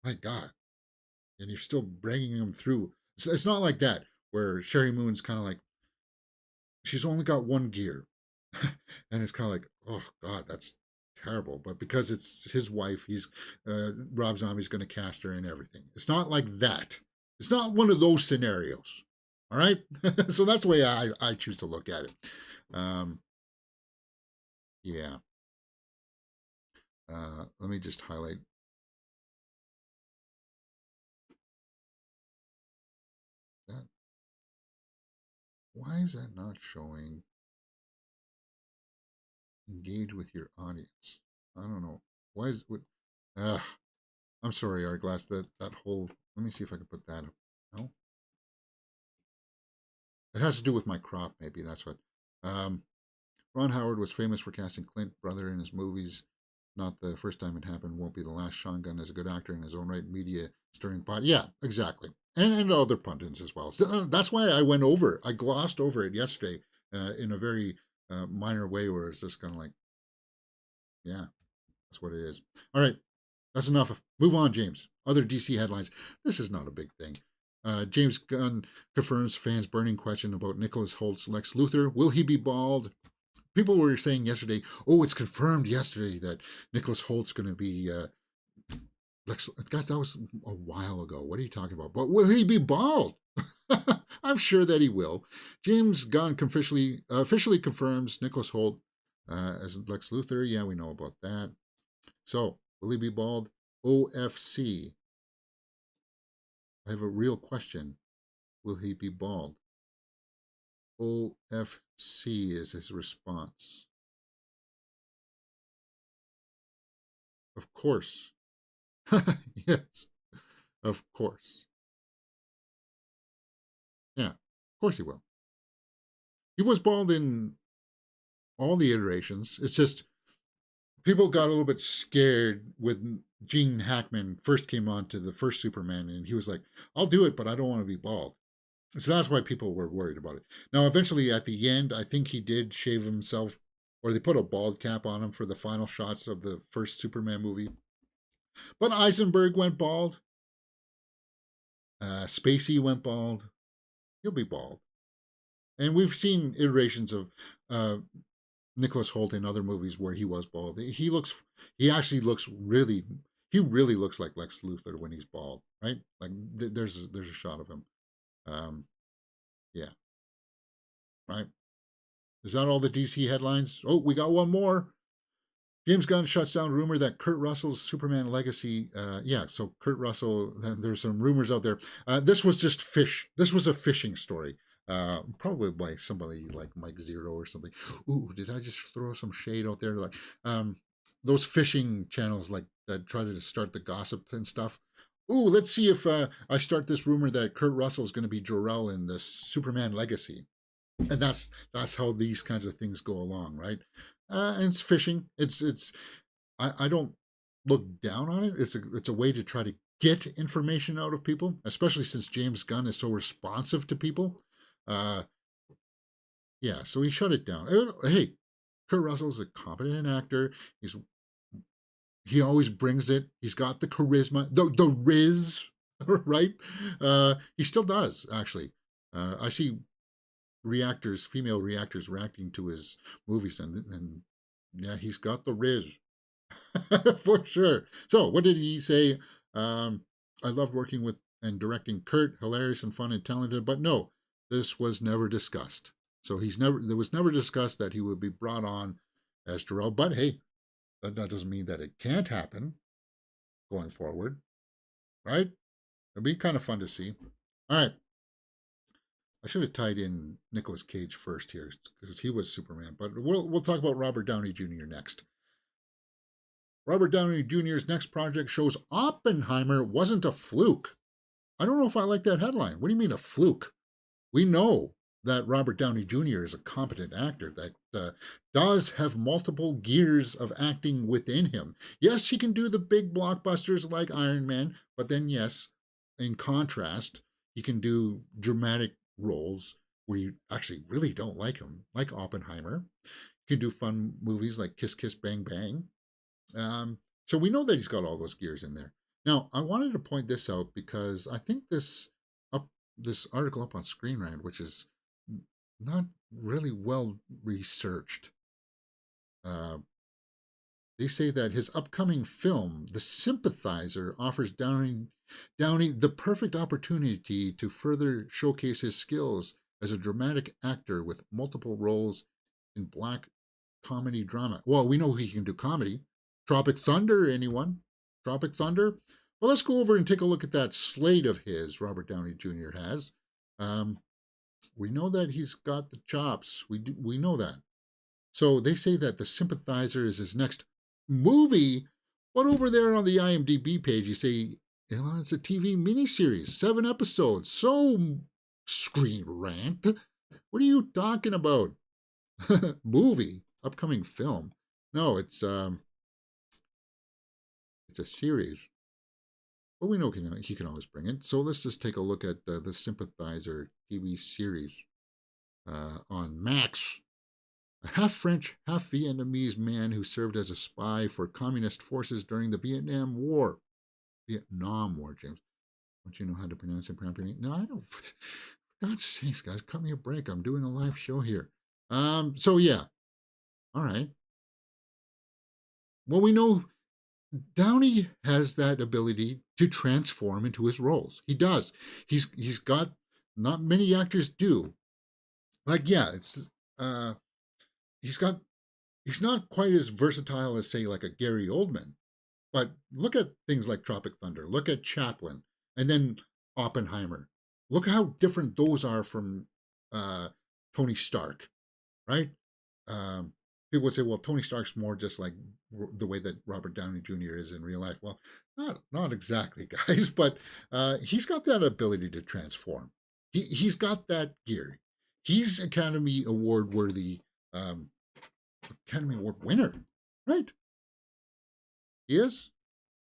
My God. And you're still bringing him through. It's not like that, where Sherry Moon's kind of like, she's only got one gear. And it's kind of like, oh God, that's terrible. But because it's his wife, Rob Zombie's going to cast her and everything. It's not like that. It's not one of those scenarios. All right? So that's the way I choose to look at it. Yeah. Let me just highlight. That. Why is that not showing? Engage with your audience. I don't know. Why is it? I'm sorry, Artglass. That whole. Let me see if I can put that up. No. It has to do with my crop. Maybe that's what. Ron Howard was famous for casting Clint brother in his movies. Not the first time it happened. Won't be the last. Sean Gunn is a good actor in his own right. Media stirring pot. Yeah, exactly. And other pundits as well. So, that's why I went over. I glossed over it yesterday in a very minor way, where it's just kind of like, yeah, that's what it is. All right, that's enough. Move on, James. Other DC headlines. This is not a big thing. James Gunn confirms fans' burning question about Nicholas Holt's Lex Luthor. Will he be bald? People were saying yesterday, oh, it's confirmed yesterday that Nicholas Holt's going to be Lex. Guys, that was a while ago. What are you talking about? But will he be bald? I'm sure that he will. James Gunn officially confirms Nicholas Holt as Lex Luthor. Yeah, we know about that. So, will he be bald? OFC. I have a real question. Will he be bald? OFC is his response. Of course. Yes, of course. Yeah, of course he will. He was bald in all the iterations. It's just people got a little bit scared when Gene Hackman first came on to the first Superman, and he was like, I'll do it, but I don't want to be bald. So that's why people were worried about it. Now, eventually, at the end, I think he did shave himself, or they put a bald cap on him for the final shots of the first Superman movie. But Eisenberg went bald. Spacey went bald. He'll be bald. And we've seen iterations of Nicholas Holt in other movies where he was bald. He actually looks really looks like Lex Luthor when he's bald, right? Like there's a shot of him. Yeah. Right. Is that all the DC headlines? Oh, we got one more. James Gunn shuts down rumor that Kurt Russell's Superman legacy. So Kurt Russell, there's some rumors out there. This was just fish. This was a fishing story. Probably by somebody like Mike Zero or something. Ooh, did I just throw some shade out there? Like those fishing channels like that try to start the gossip and stuff. Ooh, let's see if I start this rumor that Kurt Russell is going to be Jor-El in the Superman Legacy, and that's how these kinds of things go along, right? And it's fishing. I don't look down on it. It's a way to try to get information out of people, especially since James Gunn is so responsive to people. Uh, yeah, so he shut it down. Hey, Kurt Russell's a competent actor. He always brings it. He's got the charisma, the riz, right? He still does actually. I see female reactors reacting to his movies, and yeah, he's got the riz. For sure. So, what did he say? I loved working with and directing Kurt, hilarious and fun and talented, but no, this was never discussed. So there was never discussed that he would be brought on as Jor-El. But hey, that doesn't mean that it can't happen going forward, right? It'd be kind of fun to see. All right. I should have tied in Nicolas Cage first here because he was Superman, but we'll talk about Robert Downey Jr. next. Robert Downey Jr.'s next project shows Oppenheimer wasn't a fluke. I don't know if I like that headline. What do you mean a fluke? We know that Robert Downey Jr. is a competent actor that does have multiple gears of acting within him. Yes, he can do the big blockbusters like Iron Man, but then yes, in contrast, he can do dramatic roles where you actually really don't like him, like Oppenheimer. He can do fun movies like Kiss Kiss Bang Bang. So we know that he's got all those gears in there. Now, I wanted to point this out because I think this article up on Screen Rant, which is not really well researched. They say that his upcoming film, The Sympathizer, offers Downey the perfect opportunity to further showcase his skills as a dramatic actor with multiple roles in black comedy drama. Well, we know he can do comedy. Tropic Thunder, anyone? Tropic Thunder? Well, let's go over and take a look at that slate of his Robert Downey Jr. has. We know that he's got the chops. We know that. So they say that The Sympathizer is his next movie, but over there on the IMDb page, you say, it's a TV miniseries, 7 episodes. So, Screen Rant, what are you talking about? Movie, upcoming film. No, it's a series. But we know he can always bring it. So let's just take a look at the Sympathizer TV series on Max. A half-French, half-Vietnamese man who served as a spy for communist forces during the Vietnam War. Vietnam War, James. Don't you know how to pronounce it properly? No, I don't. For God's sakes, guys, cut me a break. I'm doing a live show here. So yeah. All right. Well, we know Downey has that ability to transform into his roles. He does. He's got, not many actors do. Like, yeah, it's he's not quite as versatile as, say, like a Gary Oldman. But look at things like Tropic Thunder. Look at Chaplin, and then Oppenheimer. Look how different those are from Tony Stark, right? People would say, well, Tony Stark's more just like the way that Robert Downey Jr. is in real life. Well, not exactly, guys, but he's got that ability to transform. He's got that gear. He's Academy Award worthy, Academy Award winner, right? He is,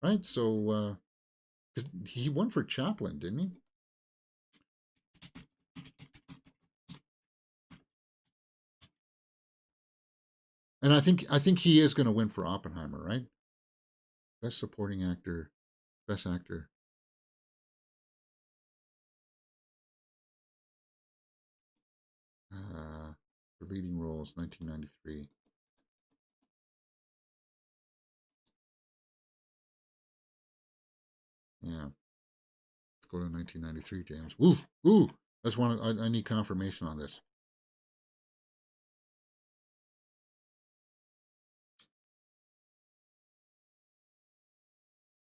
right? So, because he won for Chaplin, didn't he? And I think he is going to win for Oppenheimer, right? Best supporting actor, best actor. For leading roles, 1993. Yeah. Let's go to 1993, James. Ooh. I need confirmation on this.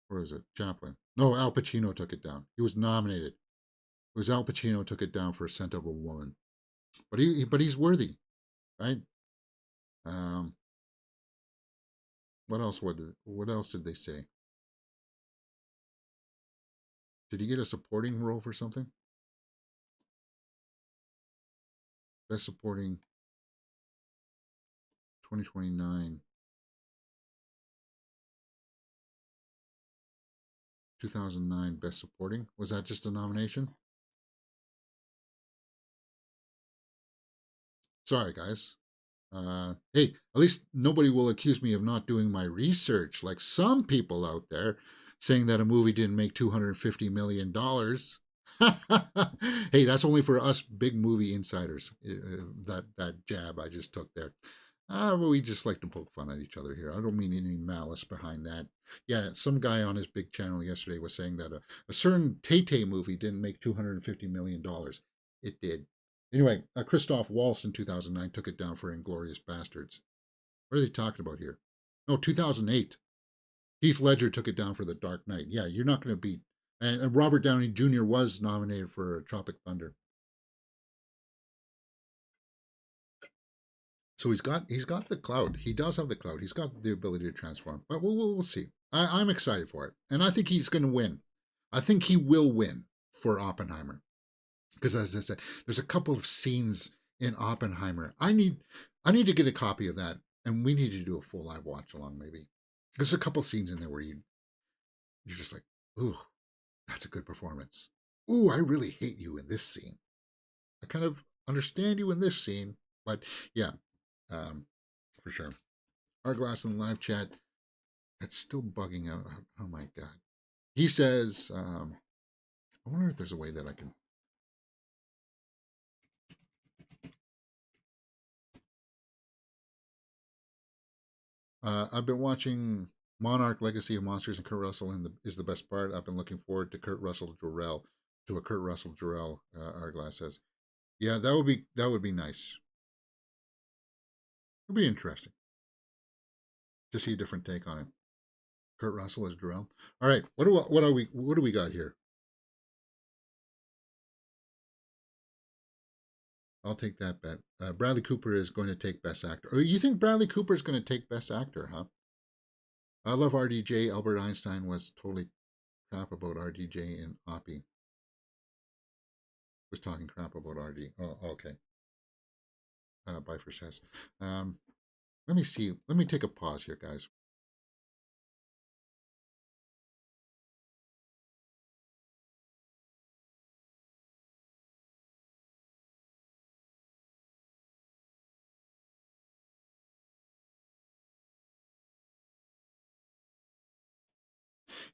Where is it? Chaplin. No, Al Pacino took it down. He was nominated. It was Al Pacino took it down for A Scent of a Woman. But he's worthy, right? Um, what else? What else did they say? Did he get a supporting role for something? Best Supporting 2029. 2009 Best Supporting. Was that just a nomination? Sorry, guys. Hey, at least nobody will accuse me of not doing my research, like some people out there saying that a movie didn't make $250 million. Hey, that's only for us big movie insiders. That jab I just took there. But we just like to poke fun at each other here. I don't mean any malice behind that. Yeah, some guy on his big channel yesterday was saying that a certain Tay-Tay movie didn't make $250 million. It did. Anyway, Christoph Waltz in 2009 took it down for Inglourious Bastards. What are they talking about here? No, 2008. Heath Ledger took it down for The Dark Knight. Yeah, you're not going to beat. And Robert Downey Jr. was nominated for Tropic Thunder. So he's got the clout. He does have the clout. He's got the ability to transform. But we'll see. I'm excited for it, and I think he's going to win. I think he will win for Oppenheimer, because as I said, there's a couple of scenes in Oppenheimer. I need to get a copy of that, and we need to do a full live watch along maybe. There's a couple of scenes in there where you're just like, ooh, that's a good performance. Ooh, I really hate you in this scene. I kind of understand you in this scene, but yeah. For sure. Our glass in the live chat, that's still bugging out. Oh my God. He says, I wonder if there's a way that I can. I've been watching Monarch Legacy of Monsters, and Kurt Russell is the best part. I've been looking forward to Kurt Russell Jor-El, our glass says. Yeah, that would be nice. It'll be interesting to see a different take on it. Kurt Russell as Jor-El. All right, what do we got here? I'll take that bet. Bradley Cooper is going to take Best Actor. Or you think Bradley Cooper is going to take Best Actor, huh? I love RDJ. Albert Einstein was totally crap about RDJ and Oppie. Was talking crap about RD. Oh, okay. Bifer says. Let me see. Let me take a pause here, guys.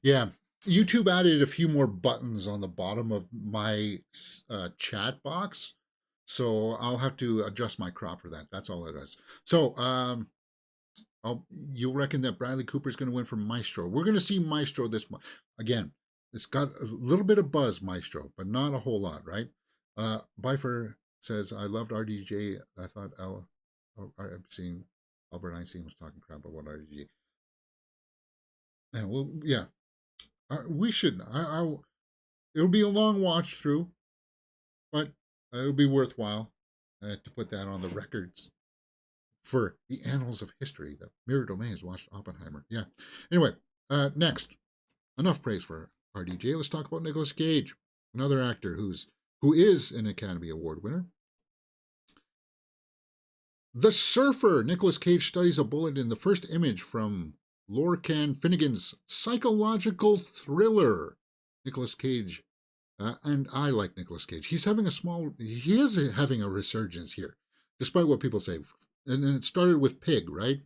Yeah, YouTube added a few more buttons on the bottom of my chat box, so I'll have to adjust my crop for that. That's all it is. So, you'll reckon that Bradley Cooper is going to win for Maestro. We're going to see Maestro this month. Again, it's got a little bit of buzz, Maestro, but not a whole lot, right? Bifer says, I loved RDJ. I thought I've seen Albert Einstein was talking crap about RDJ. Yeah, well, yeah. We should. It'll be a long watch through, but it'll be worthwhile to put that on the records for the annals of history that Mirror Domain has watched Oppenheimer. Yeah. Anyway, next, enough praise for RDJ. Let's talk about Nicolas Cage, another actor who is an Academy Award winner. The Surfer. Nicolas Cage studies a bullet in the first image from Lorcan Finnegan's psychological thriller. Nicolas Cage, and I like Nicolas Cage. He is having a resurgence here, despite what people say. And it started with Pig, right?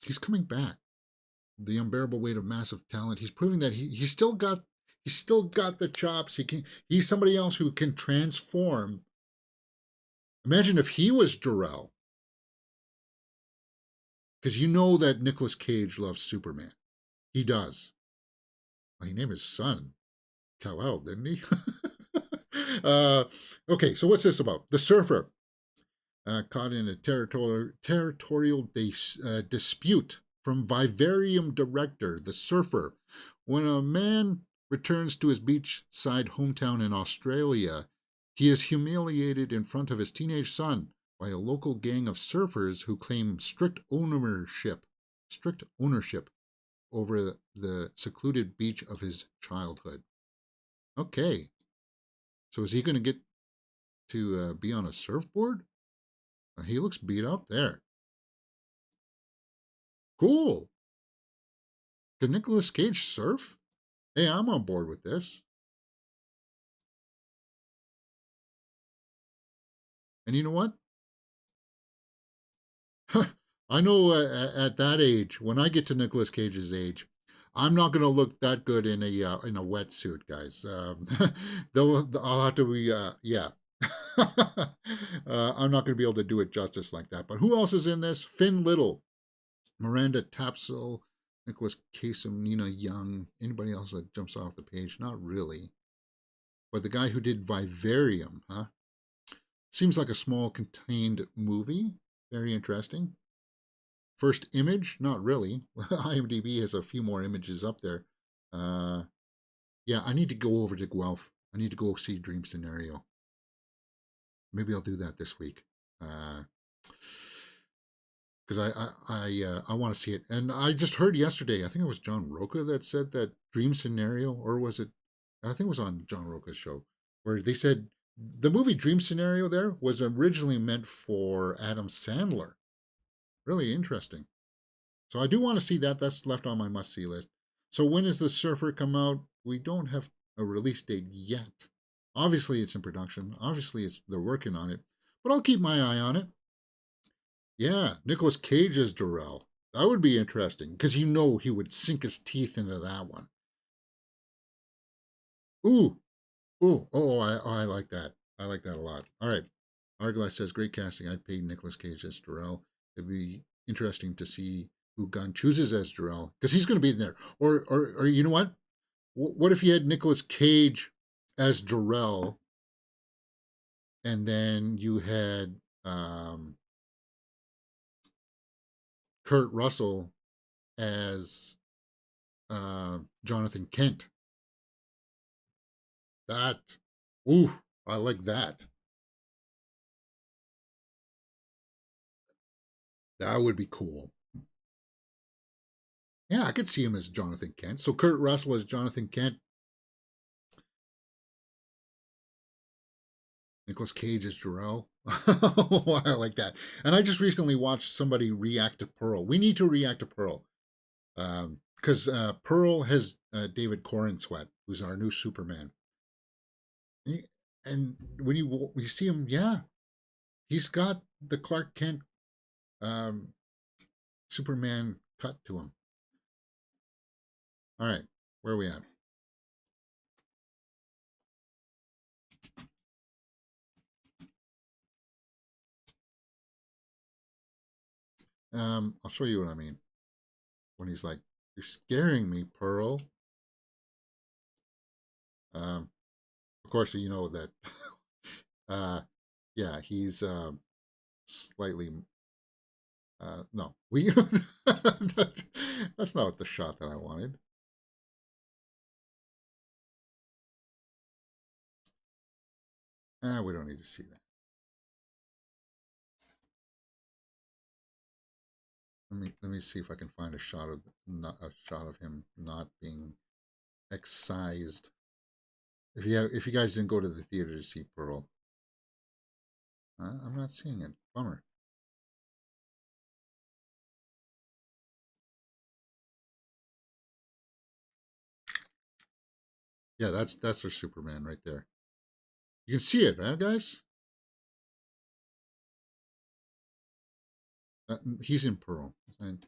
He's coming back. The unbearable weight of massive talent. He's proving that he's still got the chops. He's somebody else who can transform. Imagine if he was Jor-El. Because you know that Nicolas Cage loves Superman. He does. Well, he named his son Kal-El, didn't he? Okay, so what's this about? The Surfer. Caught in a territorial dispute from Vivarium director, The Surfer. When a man returns to his beachside hometown in Australia. He is humiliated in front of his teenage son by a local gang of surfers who claim strict ownership over the secluded beach of his childhood. Okay. So is he going to get to be on a surfboard? He looks beat up there. Cool. Can Nicolas Cage surf? Hey, I'm on board with this. And you know what? I know at that age, when I get to Nicolas Cage's age, I'm not going to look that good in a wetsuit, guys. I'll have to be yeah. I'm not going to be able to do it justice like that. But who else is in this? Finn Little, Miranda Tapsell, Nicholas Kasem, Nina Young. Anybody else that jumps off the page? Not really. But the guy who did Vivarium, huh? Seems like a small contained movie. Very interesting. First image? Not really. IMDb has a few more images up there. Yeah, I need to go over to Guelph. I need to go see Dream Scenario. Maybe I'll do that this week. Because I want to see it. And I just heard yesterday, I think it was John Roca that said that Dream Scenario, or was it, I think it was on John Roca's show, where they said the movie Dream Scenario there was originally meant for Adam Sandler. Really interesting. So I do want to see that. That's left on my must-see list. So when does The Surfer come out? We don't have a release date yet. Obviously, it's in production. Obviously, they're working on it. But I'll keep my eye on it. Yeah, Nicolas Cage as Jor-El. That would be interesting, because you know he would sink his teeth into that one. Ooh. Ooh. I like that. I like that a lot. All right. Arglass says, great casting. I'd pay Nicolas Cage as Jor-El. It'd be interesting to see who Gunn chooses as Jor-El, because he's going to be in there. Or you know what? What if you had Nicolas Cage as Jor-El, and then you had Kurt Russell as Jonathan Kent? That, ooh, I like that. That would be cool. Yeah, I could see him as Jonathan Kent. So Kurt Russell as Jonathan Kent. Nicolas Cage as Jor-El. Oh, I like that. And I just recently watched somebody react to Pearl. We need to react to Pearl. Because Pearl has David Corenswet, who's our new Superman. And when you see him, yeah, he's got the Clark Kent Superman cut to him. All right, where are we at? I'll show you what I mean. When he's like, "You're scaring me, Pearl." Of course, you know that. Yeah, he's slightly. No, that's not the shot that I wanted. We don't need to see that. Let me see if I can find a shot of him not being excised. If you guys didn't go to the theater to see Pearl, I'm not seeing it. Bummer. Yeah, that's their Superman right there. You can see it, right, guys? He's in Pearl. And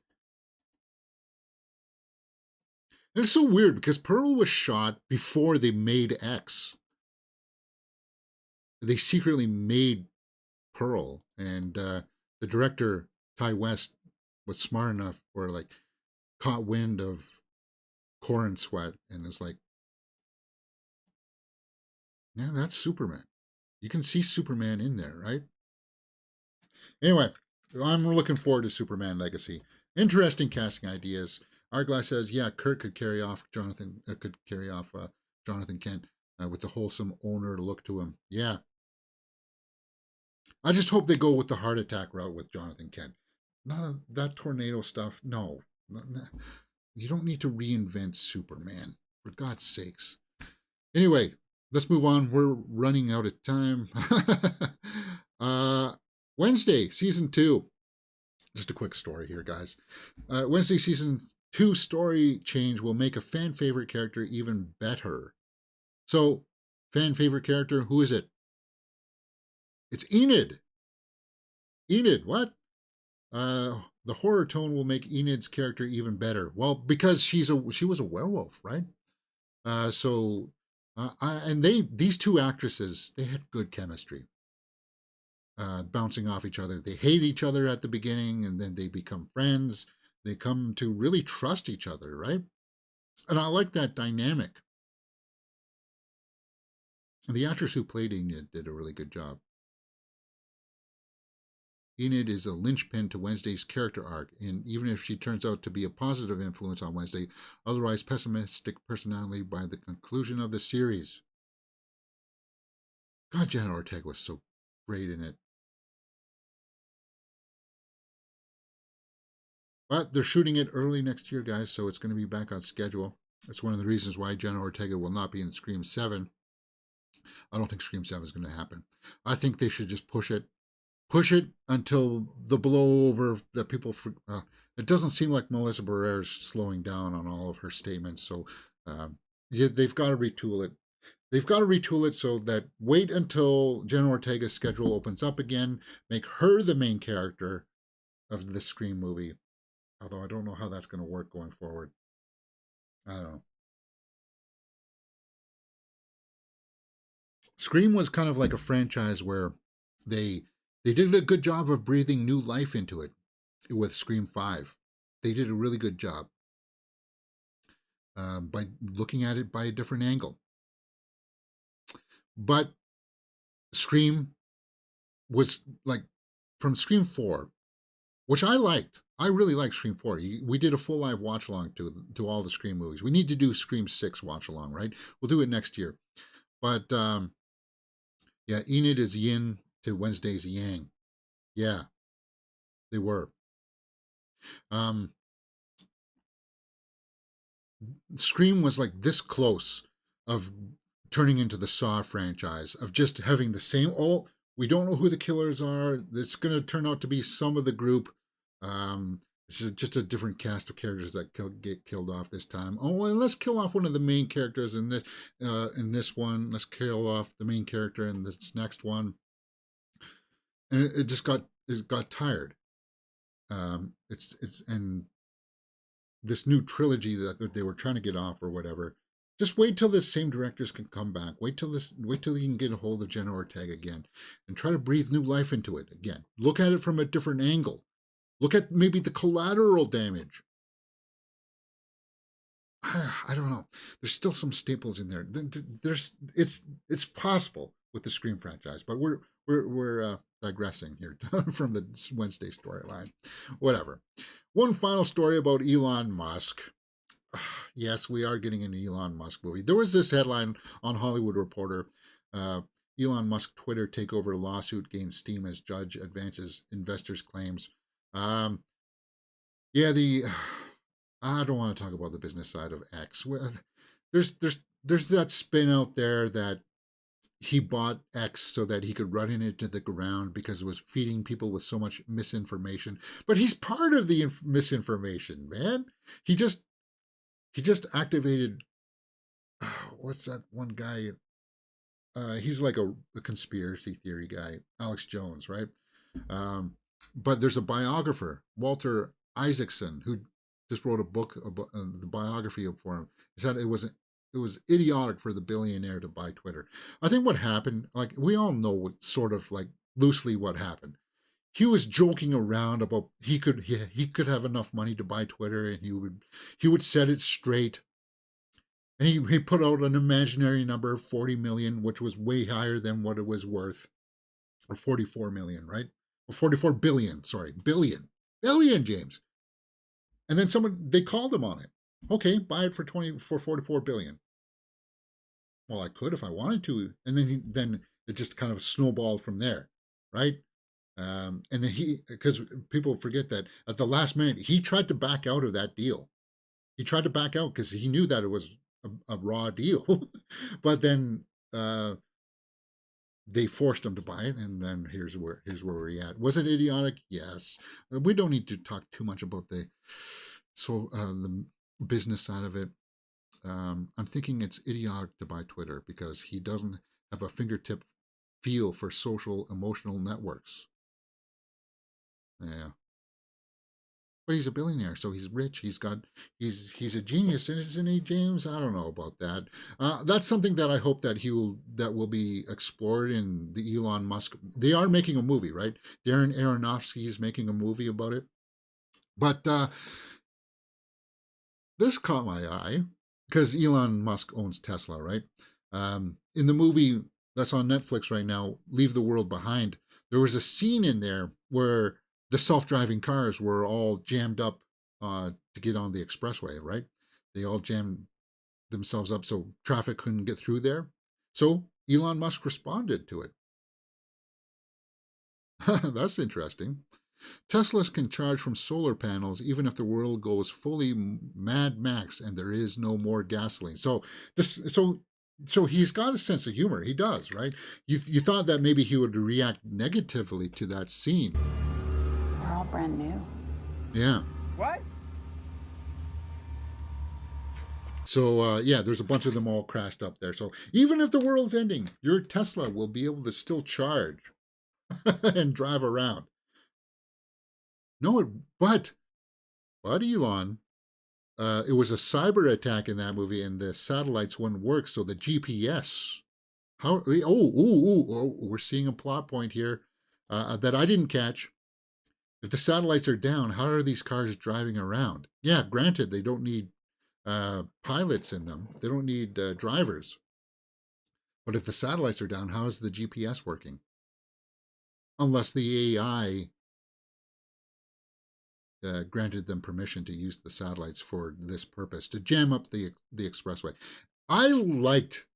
it's so weird because Pearl was shot before they made X. They secretly made Pearl, and the director Ty West was smart enough, or like caught wind of Corenswet, and is like, yeah, that's Superman. You can see Superman in there, right? Anyway, I'm looking forward to Superman Legacy. Interesting casting ideas. Arglass says, yeah, Kurt could carry off Jonathan Kent with the wholesome owner look to him. Yeah. I just hope they go with the heart attack route with Jonathan Kent. Not that tornado stuff. No. You don't need to reinvent Superman, for God's sakes. Anyway, let's move on. We're running out of time. Wednesday, season 2. Just a quick story here, guys. Wednesday, season 2 story change will make a fan favorite character even better. So, fan favorite character, who is it? It's Enid. Enid, what? The horror tone will make Enid's character even better. Well, because she was a werewolf, right? These two actresses, they had good chemistry, bouncing off each other. They hate each other at the beginning, and then they become friends. They come to really trust each other, right? And I like that dynamic. And the actress who played Enid did a really good job. Enid is a linchpin to Wednesday's character arc, and even if she turns out to be a positive influence on Wednesday, otherwise pessimistic personality by the conclusion of the series. God, Jenna Ortega was so great in it. But they're shooting it early next year, guys, so it's going to be back on schedule. That's one of the reasons why Jenna Ortega will not be in Scream 7. I don't think Scream 7 is going to happen. I think they should just push it until the blowover that people... it doesn't seem like Melissa Barrera's slowing down on all of her statements, so they've got to retool it. They've got to retool it so that wait until Jenna Ortega's schedule opens up again, make her the main character of the Scream movie. Although I don't know how that's going to work going forward. I don't know. Scream was kind of like a franchise where they did a good job of breathing new life into it with Scream 5. They did a really good job by looking at it by a different angle. But Scream was like, from Scream 4, which I liked. I really liked Scream 4. We did a full live watch along to all the Scream movies. We need to do Scream 6 watch along, right? We'll do it next year. But yeah, Enid is yin to Wednesday's yang. Yeah, they were. Scream was like this close of turning into the Saw franchise, of just having the same, we don't know who the killers are. It's going to turn out to be some of the group. It's just a different cast of characters that get killed off this time. Oh, and let's kill off one of the main characters in this one. Let's kill off the main character in this next one. And it just got tired. And this new trilogy that they were trying to get off or whatever. Just wait till the same directors can come back. Wait till you can get a hold of Jenna Ortega again and try to breathe new life into it again. Look at it from a different angle. Look at maybe the collateral damage. I don't know. There's still some staples in there. It's possible with the Scream franchise, but we're digressing here from the Wednesday storyline. Whatever. One final story about Elon Musk. Yes, we are getting an Elon Musk movie. There was this headline on Hollywood Reporter. Elon Musk Twitter takeover lawsuit gains steam as judge advances investors' claims. I don't want to talk about the business side of X. There's that spin out there that he bought X so that he could run it into the ground because it was feeding people with so much misinformation. But he's part of the misinformation, man. He just activated. What's that one guy? He's like a conspiracy theory guy, Alex Jones, right? But there's a biographer, Walter Isaacson, who just wrote a book about the biography for him. He said it was idiotic for the billionaire to buy Twitter. I think what happened, like we all know what sort of like loosely what happened. He was joking around about he could have enough money to buy Twitter, and he would set it straight. And he put out an imaginary number of 40 million, which was way higher than what it was worth, or 44 million, right? Or 44 billion, sorry, billion, James. And then they called him on it. Okay, buy it for 44 billion. Well, I could if I wanted to. And then it just kind of snowballed from there, right? And then because people forget that at the last minute, he tried to back out of that deal. He tried to back out because he knew that it was a raw deal. But then they forced him to buy it, and then here's where we're at. Was it idiotic? Yes. We don't need to talk too much about the business side of it. I'm thinking it's idiotic to buy Twitter because he doesn't have a fingertip feel for social emotional networks. Yeah. But he's a billionaire, so he's rich. He's a genius, isn't he, James? I don't know about that. That's something that I hope that will be explored in the Elon Musk. They are making a movie, right? Darren Aronofsky is making a movie about it. But this caught my eye because Elon Musk owns Tesla, right? In the movie that's on Netflix right now, Leave the World Behind, there was a scene in there where the self-driving cars were all jammed up to get on the expressway, right? They all jammed themselves up so traffic couldn't get through there. So Elon Musk responded to it. That's interesting. Teslas can charge from solar panels even if the world goes fully Mad Max and there is no more gasoline. So he's got a sense of humor. He does, right? You thought that maybe he would react negatively to that scene. We're all brand new. Yeah. What? So, there's a bunch of them all crashed up there. So even if the world's ending, your Tesla will be able to still charge and drive around. No, but Elon, it was a cyber attack in that movie, and the satellites wouldn't work. So the GPS, we're seeing a plot point here that I didn't catch. If the satellites are down, how are these cars driving around? Yeah, granted, they don't need pilots in them. They don't need drivers. But if the satellites are down, how is the GPS working? Unless the AI granted them permission to use the satellites for this purpose, to jam up the expressway. I liked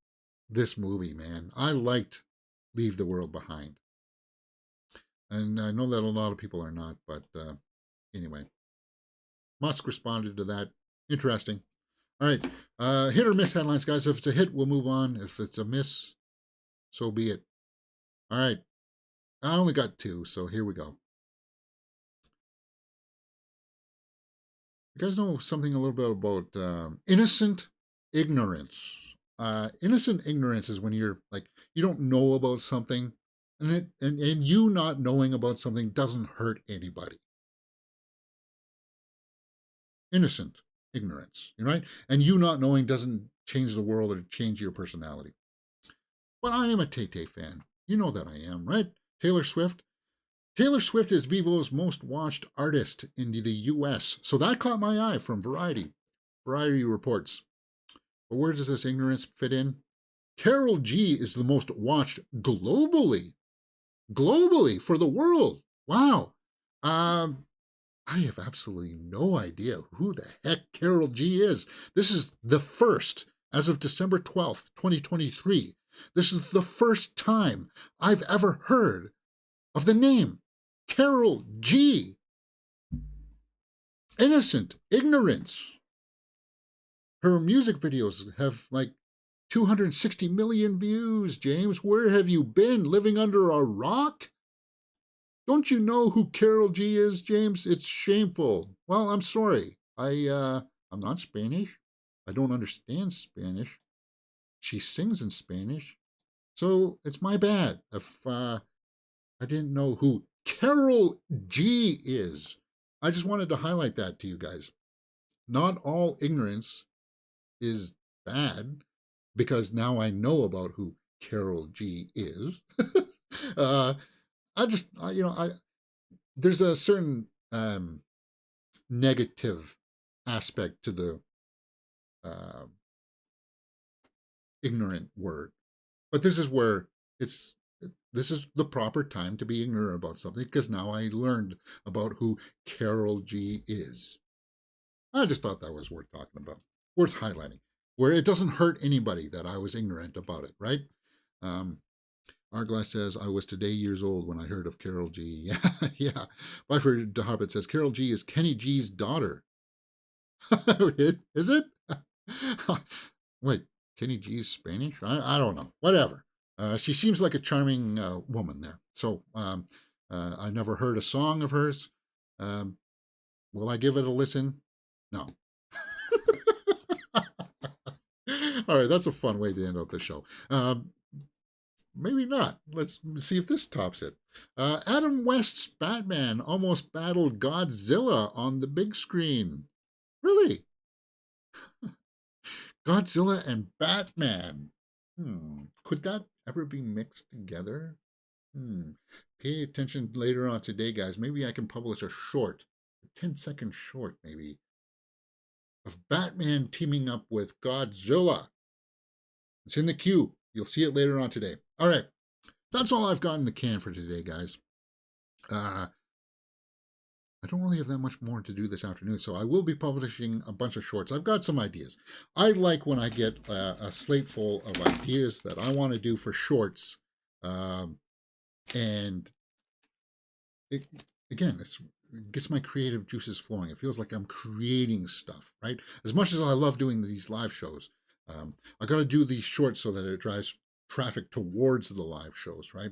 this movie, man. I liked Leave the World Behind. And I know that a lot of people are not, but anyway. Musk responded to that. Interesting. All right. Hit or miss headlines, guys. If it's a hit, we'll move on. If it's a miss, so be it. All right. I only got two, so here we go. You guys know something a little bit about innocent ignorance. Innocent ignorance is when you're like, you don't know about something, and you not knowing about something doesn't hurt anybody. Innocent ignorance, right? And you not knowing doesn't change the world or change your personality. But I am a Tay-Tay fan. You know that I am, right? Taylor Swift. Taylor Swift is Vivo's most watched artist in the US. So that caught my eye from Variety. Variety reports. But where does this ignorance fit in? Karol G is the most watched globally. Globally, for the world. Wow. I have absolutely no idea who the heck Karol G is. This is the first, as of December 12th, 2023. This is the first time I've ever heard of the name Karol G. Innocent ignorance. Her music videos have like 260 million views, James. Where have you been? Living under a rock? Don't you know who Karol G is, James? It's shameful. Well, I'm sorry. I'm not Spanish. I don't understand Spanish. She sings in Spanish. So it's my bad if I didn't know who Karol G is. I just wanted to highlight that to you guys. Not all ignorance is bad, because now I know about who Karol G is. There's a certain negative aspect to the ignorant word. But this is where this is the proper time to be ignorant about something, because now I learned about who Karol G is. I just thought that was worth talking about, worth highlighting, where it doesn't hurt anybody that I was ignorant about it, right? Arglass says, I was today years old when I heard of Carol G. Yeah, yeah. Byford Hobbit says, Carol G is Kenny G's daughter. Is it? Wait, Kenny G's Spanish? I don't know. Whatever. She seems like a charming woman there. So I never heard a song of hers. Will I give it a listen? No. All right, that's a fun way to end out the show. Maybe not. Let's see if this tops it. Adam West's Batman almost battled Godzilla on the big screen. Really? Godzilla and Batman. Could that ever be mixed together? Pay attention later on today, guys. Maybe I can publish a short, a 10-second short, maybe, of Batman teaming up with Godzilla. It's in the queue. You'll see it later on today. All right. That's all I've got in the can for today, guys. I don't really have that much more to do this afternoon, so I will be publishing a bunch of shorts. I've got some ideas. I like when I get a slate full of ideas that I want to do for shorts. And it gets my creative juices flowing. It feels like I'm creating stuff, right? As much as I love doing these live shows, I got to do these shorts so that it drives traffic towards the live shows, right?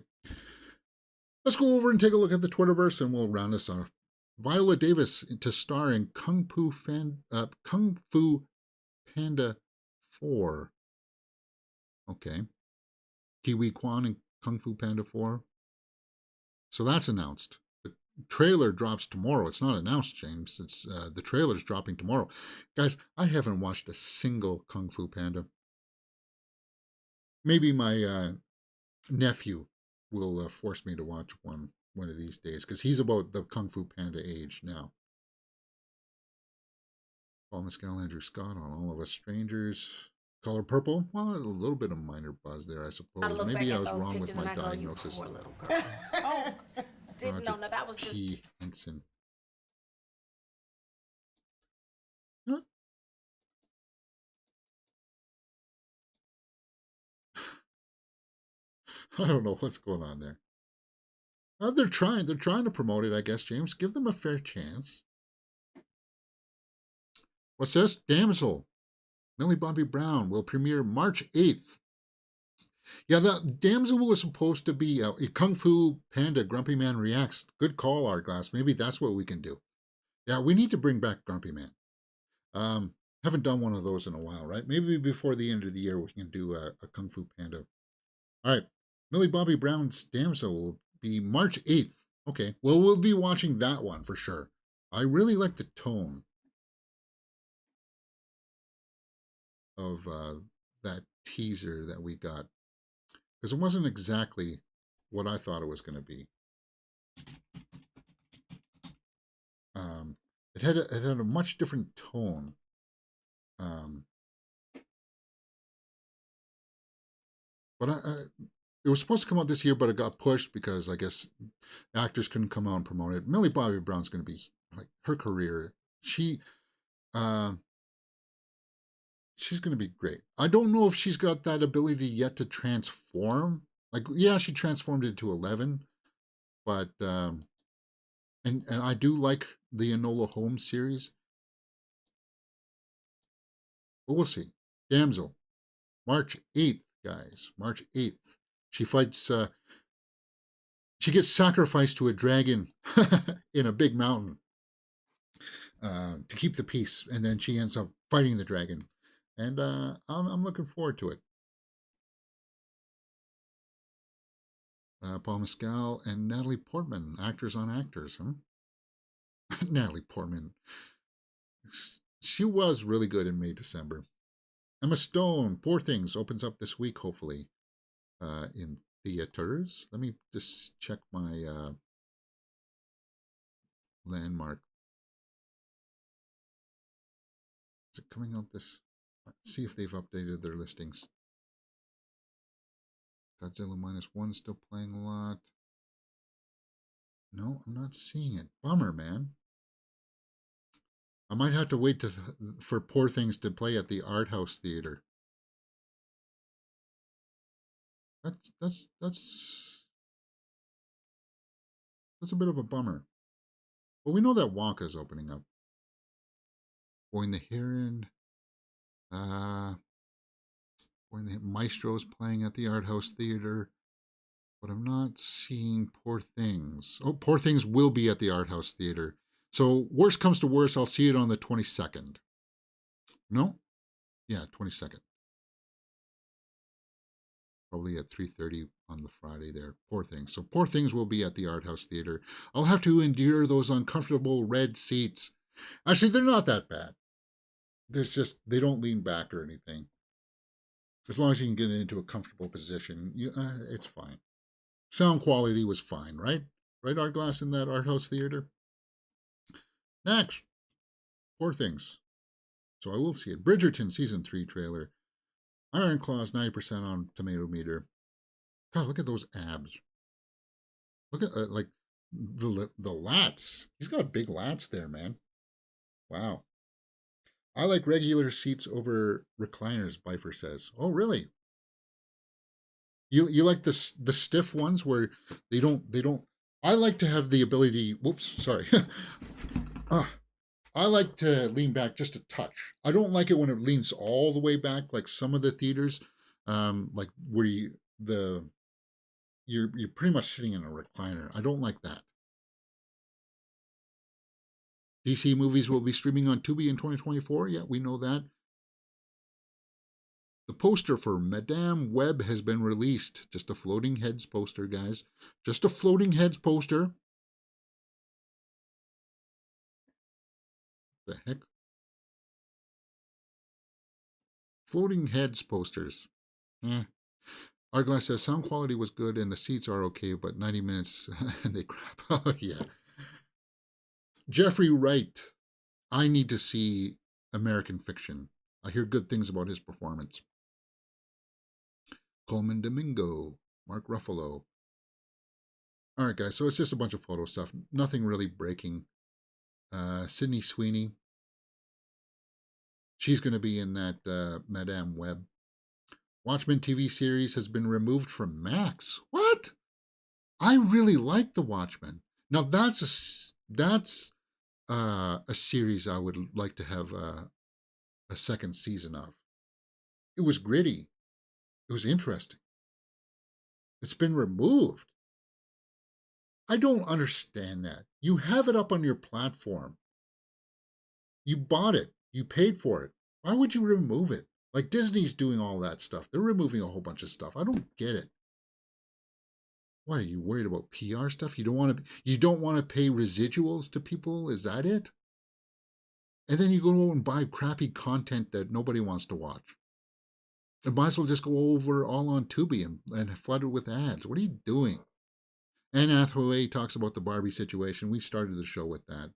Let's go over and take a look at the Twitterverse, and we'll round this off. Viola Davis to star in Kung Fu Panda 4. Okay. Kiwi Kwan in Kung Fu Panda 4. So that's announced. The trailer drops tomorrow. It's not announced, James. It's the trailer's dropping tomorrow. Guys, I haven't watched a single Kung Fu Panda. Maybe my nephew will force me to watch one of these days, because he's about the Kung Fu Panda age now. Paul Mescal, Andrew Scott on All of Us Strangers. Color Purple, well, a little bit of minor buzz there, I suppose. Maybe I was wrong with my diagnosis. Didn't know that was just P. Henson. I don't know what's going on there. They're trying to promote it, I guess, James. Give them a fair chance. What's this? Damsel. Millie Bobby Brown will premiere March 8th. Yeah, the Damsel was supposed to be a Kung Fu Panda Grumpy Man Reacts. Good call, Artglass. Maybe that's what we can do. Yeah, we need to bring back Grumpy Man. Haven't done one of those in a while, right? Maybe before the end of the year we can do a Kung Fu Panda. All right. Millie Bobby Brown's Damsel will be March 8th. Okay. Well, we'll be watching that one for sure. I really like the tone of that teaser that we got, because it wasn't exactly what I thought it was going to be. It had a much different tone. But it was supposed to come out this year, but it got pushed because I guess actors couldn't come out and promote it. Millie Bobby Brown's going to be like her career. She's going to be great. I don't know if she's got that ability yet to transform. Like, yeah, she transformed into 11, but and I do like the Enola Holmes series. But we'll see. Damsel, March 8th, guys. March 8th. She fights. She gets sacrificed to a dragon in a big mountain to keep the peace, and then she ends up fighting the dragon. And I'm looking forward to it. Paul Mescal and Natalie Portman, actors on actors, huh? Natalie Portman. She was really good in May, December. Emma Stone, Poor Things, opens up this week, hopefully, in theaters. Let me just check my landmark. Is it coming out this? Let's see if they've updated their listings. Godzilla Minus One still playing a lot. No, I'm not seeing it. Bummer, man. I might have to wait for Poor Things to play at the Art House Theater. That's a bit of a bummer. But we know that Wonka's opening up. Boy and the Heron. When the Maestro's playing at the Art House Theater, but I'm not seeing Poor Things. Oh, Poor Things will be at the Art House Theater. So worst comes to worst, I'll see it on the 22nd. No? Yeah, 22nd. Probably at 3:30 on the Friday there. Poor Things. So Poor Things will be at the Art House Theater. I'll have to endure those uncomfortable red seats. Actually, they're not that bad. There's just, they don't lean back or anything. As long as you can get into a comfortable position, it's fine. Sound quality was fine, right? Right, Art Glass, in that Art House Theater? Next, Poor Things. So I will see it. Bridgerton Season 3 trailer. Iron Claws 90% on Tomato Meter. God, look at those abs. Look at, like, the lats. He's got big lats there, man. Wow. I like regular seats over recliners, Bifer says. Oh, really? You like the stiff ones where they don't. I like to have the ability. Whoops, sorry. I like to lean back just a touch. I don't like it when it leans all the way back, like some of the theaters, like where you're pretty much sitting in a recliner. I don't like that. DC movies will be streaming on Tubi in 2024. Yeah, we know that. The poster for Madame Web has been released. Just a floating heads poster, guys. Just a floating heads poster. The heck? Floating heads posters. Arglass says sound quality was good and the seats are okay, but 90 minutes and they crap. Oh, yeah. Jeffrey Wright. I need to see American Fiction. I hear good things about his performance. Coleman Domingo. Mark Ruffalo. All right, guys. So it's just a bunch of photo stuff. Nothing really breaking. Sydney Sweeney. She's going to be in that Madame Web. Watchmen TV series has been removed from Max. What? I really like The Watchmen. Now that's a series I would like to have a second season of. It was gritty. It was interesting. It's been removed. I don't understand that. You have it up on your platform. You bought it. You paid for it. Why would you remove it? Like Disney's doing all that stuff. They're removing a whole bunch of stuff. I don't get it. What, are you worried about PR stuff? You don't want to pay residuals to people? Is that it? And then you go out and buy crappy content that nobody wants to watch. It might as well just go over all on Tubi and flood it with ads. What are you doing? Anne Hathaway talks about the Barbie situation. We started the show with that.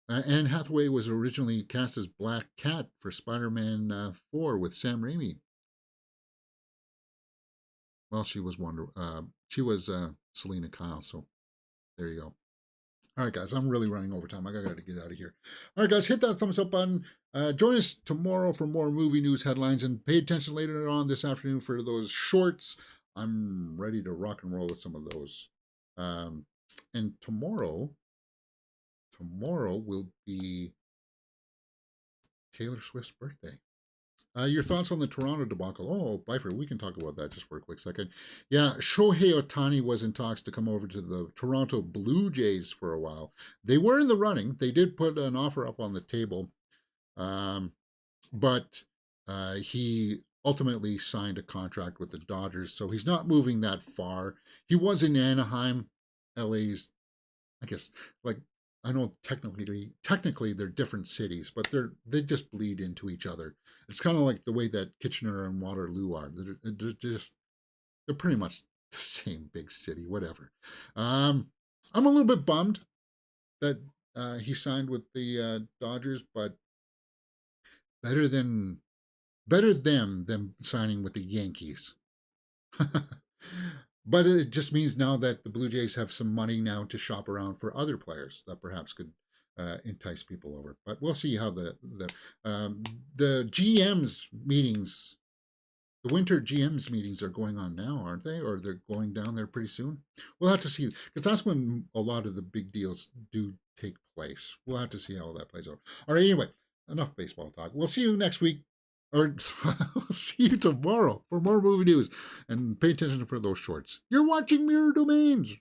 Anne Hathaway was originally cast as Black Cat for Spider-Man 4 with Sam Raimi. Well, she was Selena Kyle, so there you go. All right, guys, I'm really running over time. I got to get out of here. All right, guys, hit that thumbs up button. Join us tomorrow for more movie news headlines, and pay attention later on this afternoon for those shorts. I'm ready to rock and roll with some of those. And tomorrow will be Taylor Swift's birthday. Your thoughts on the Toronto debacle? Oh, Bifer, we can talk about that just for a quick second. Yeah, Shohei Ohtani was in talks to come over to the Toronto Blue Jays for a while. They were in the running. They did put an offer up on the table, but he ultimately signed a contract with the Dodgers, so he's not moving that far. He was in Anaheim, LA's, I guess, like, I know technically they're different cities, but they just bleed into each other. It's kind of like the way that Kitchener and Waterloo are. They're pretty much the same big city, whatever. I'm a little bit bummed that he signed with the Dodgers, but better them than signing with the Yankees. But it just means now that the Blue Jays have some money now to shop around for other players that perhaps could entice people over. But we'll see how the GM's meetings, the winter GM's meetings are going on now, aren't they? Or they're going down there pretty soon? We'll have to see, because that's when a lot of the big deals do take place. We'll have to see how that plays out. All right, anyway, enough baseball talk. We'll see you next week, or we'll see you tomorrow for more movie news. And pay attention for those shorts. You're watching Mirror Domains.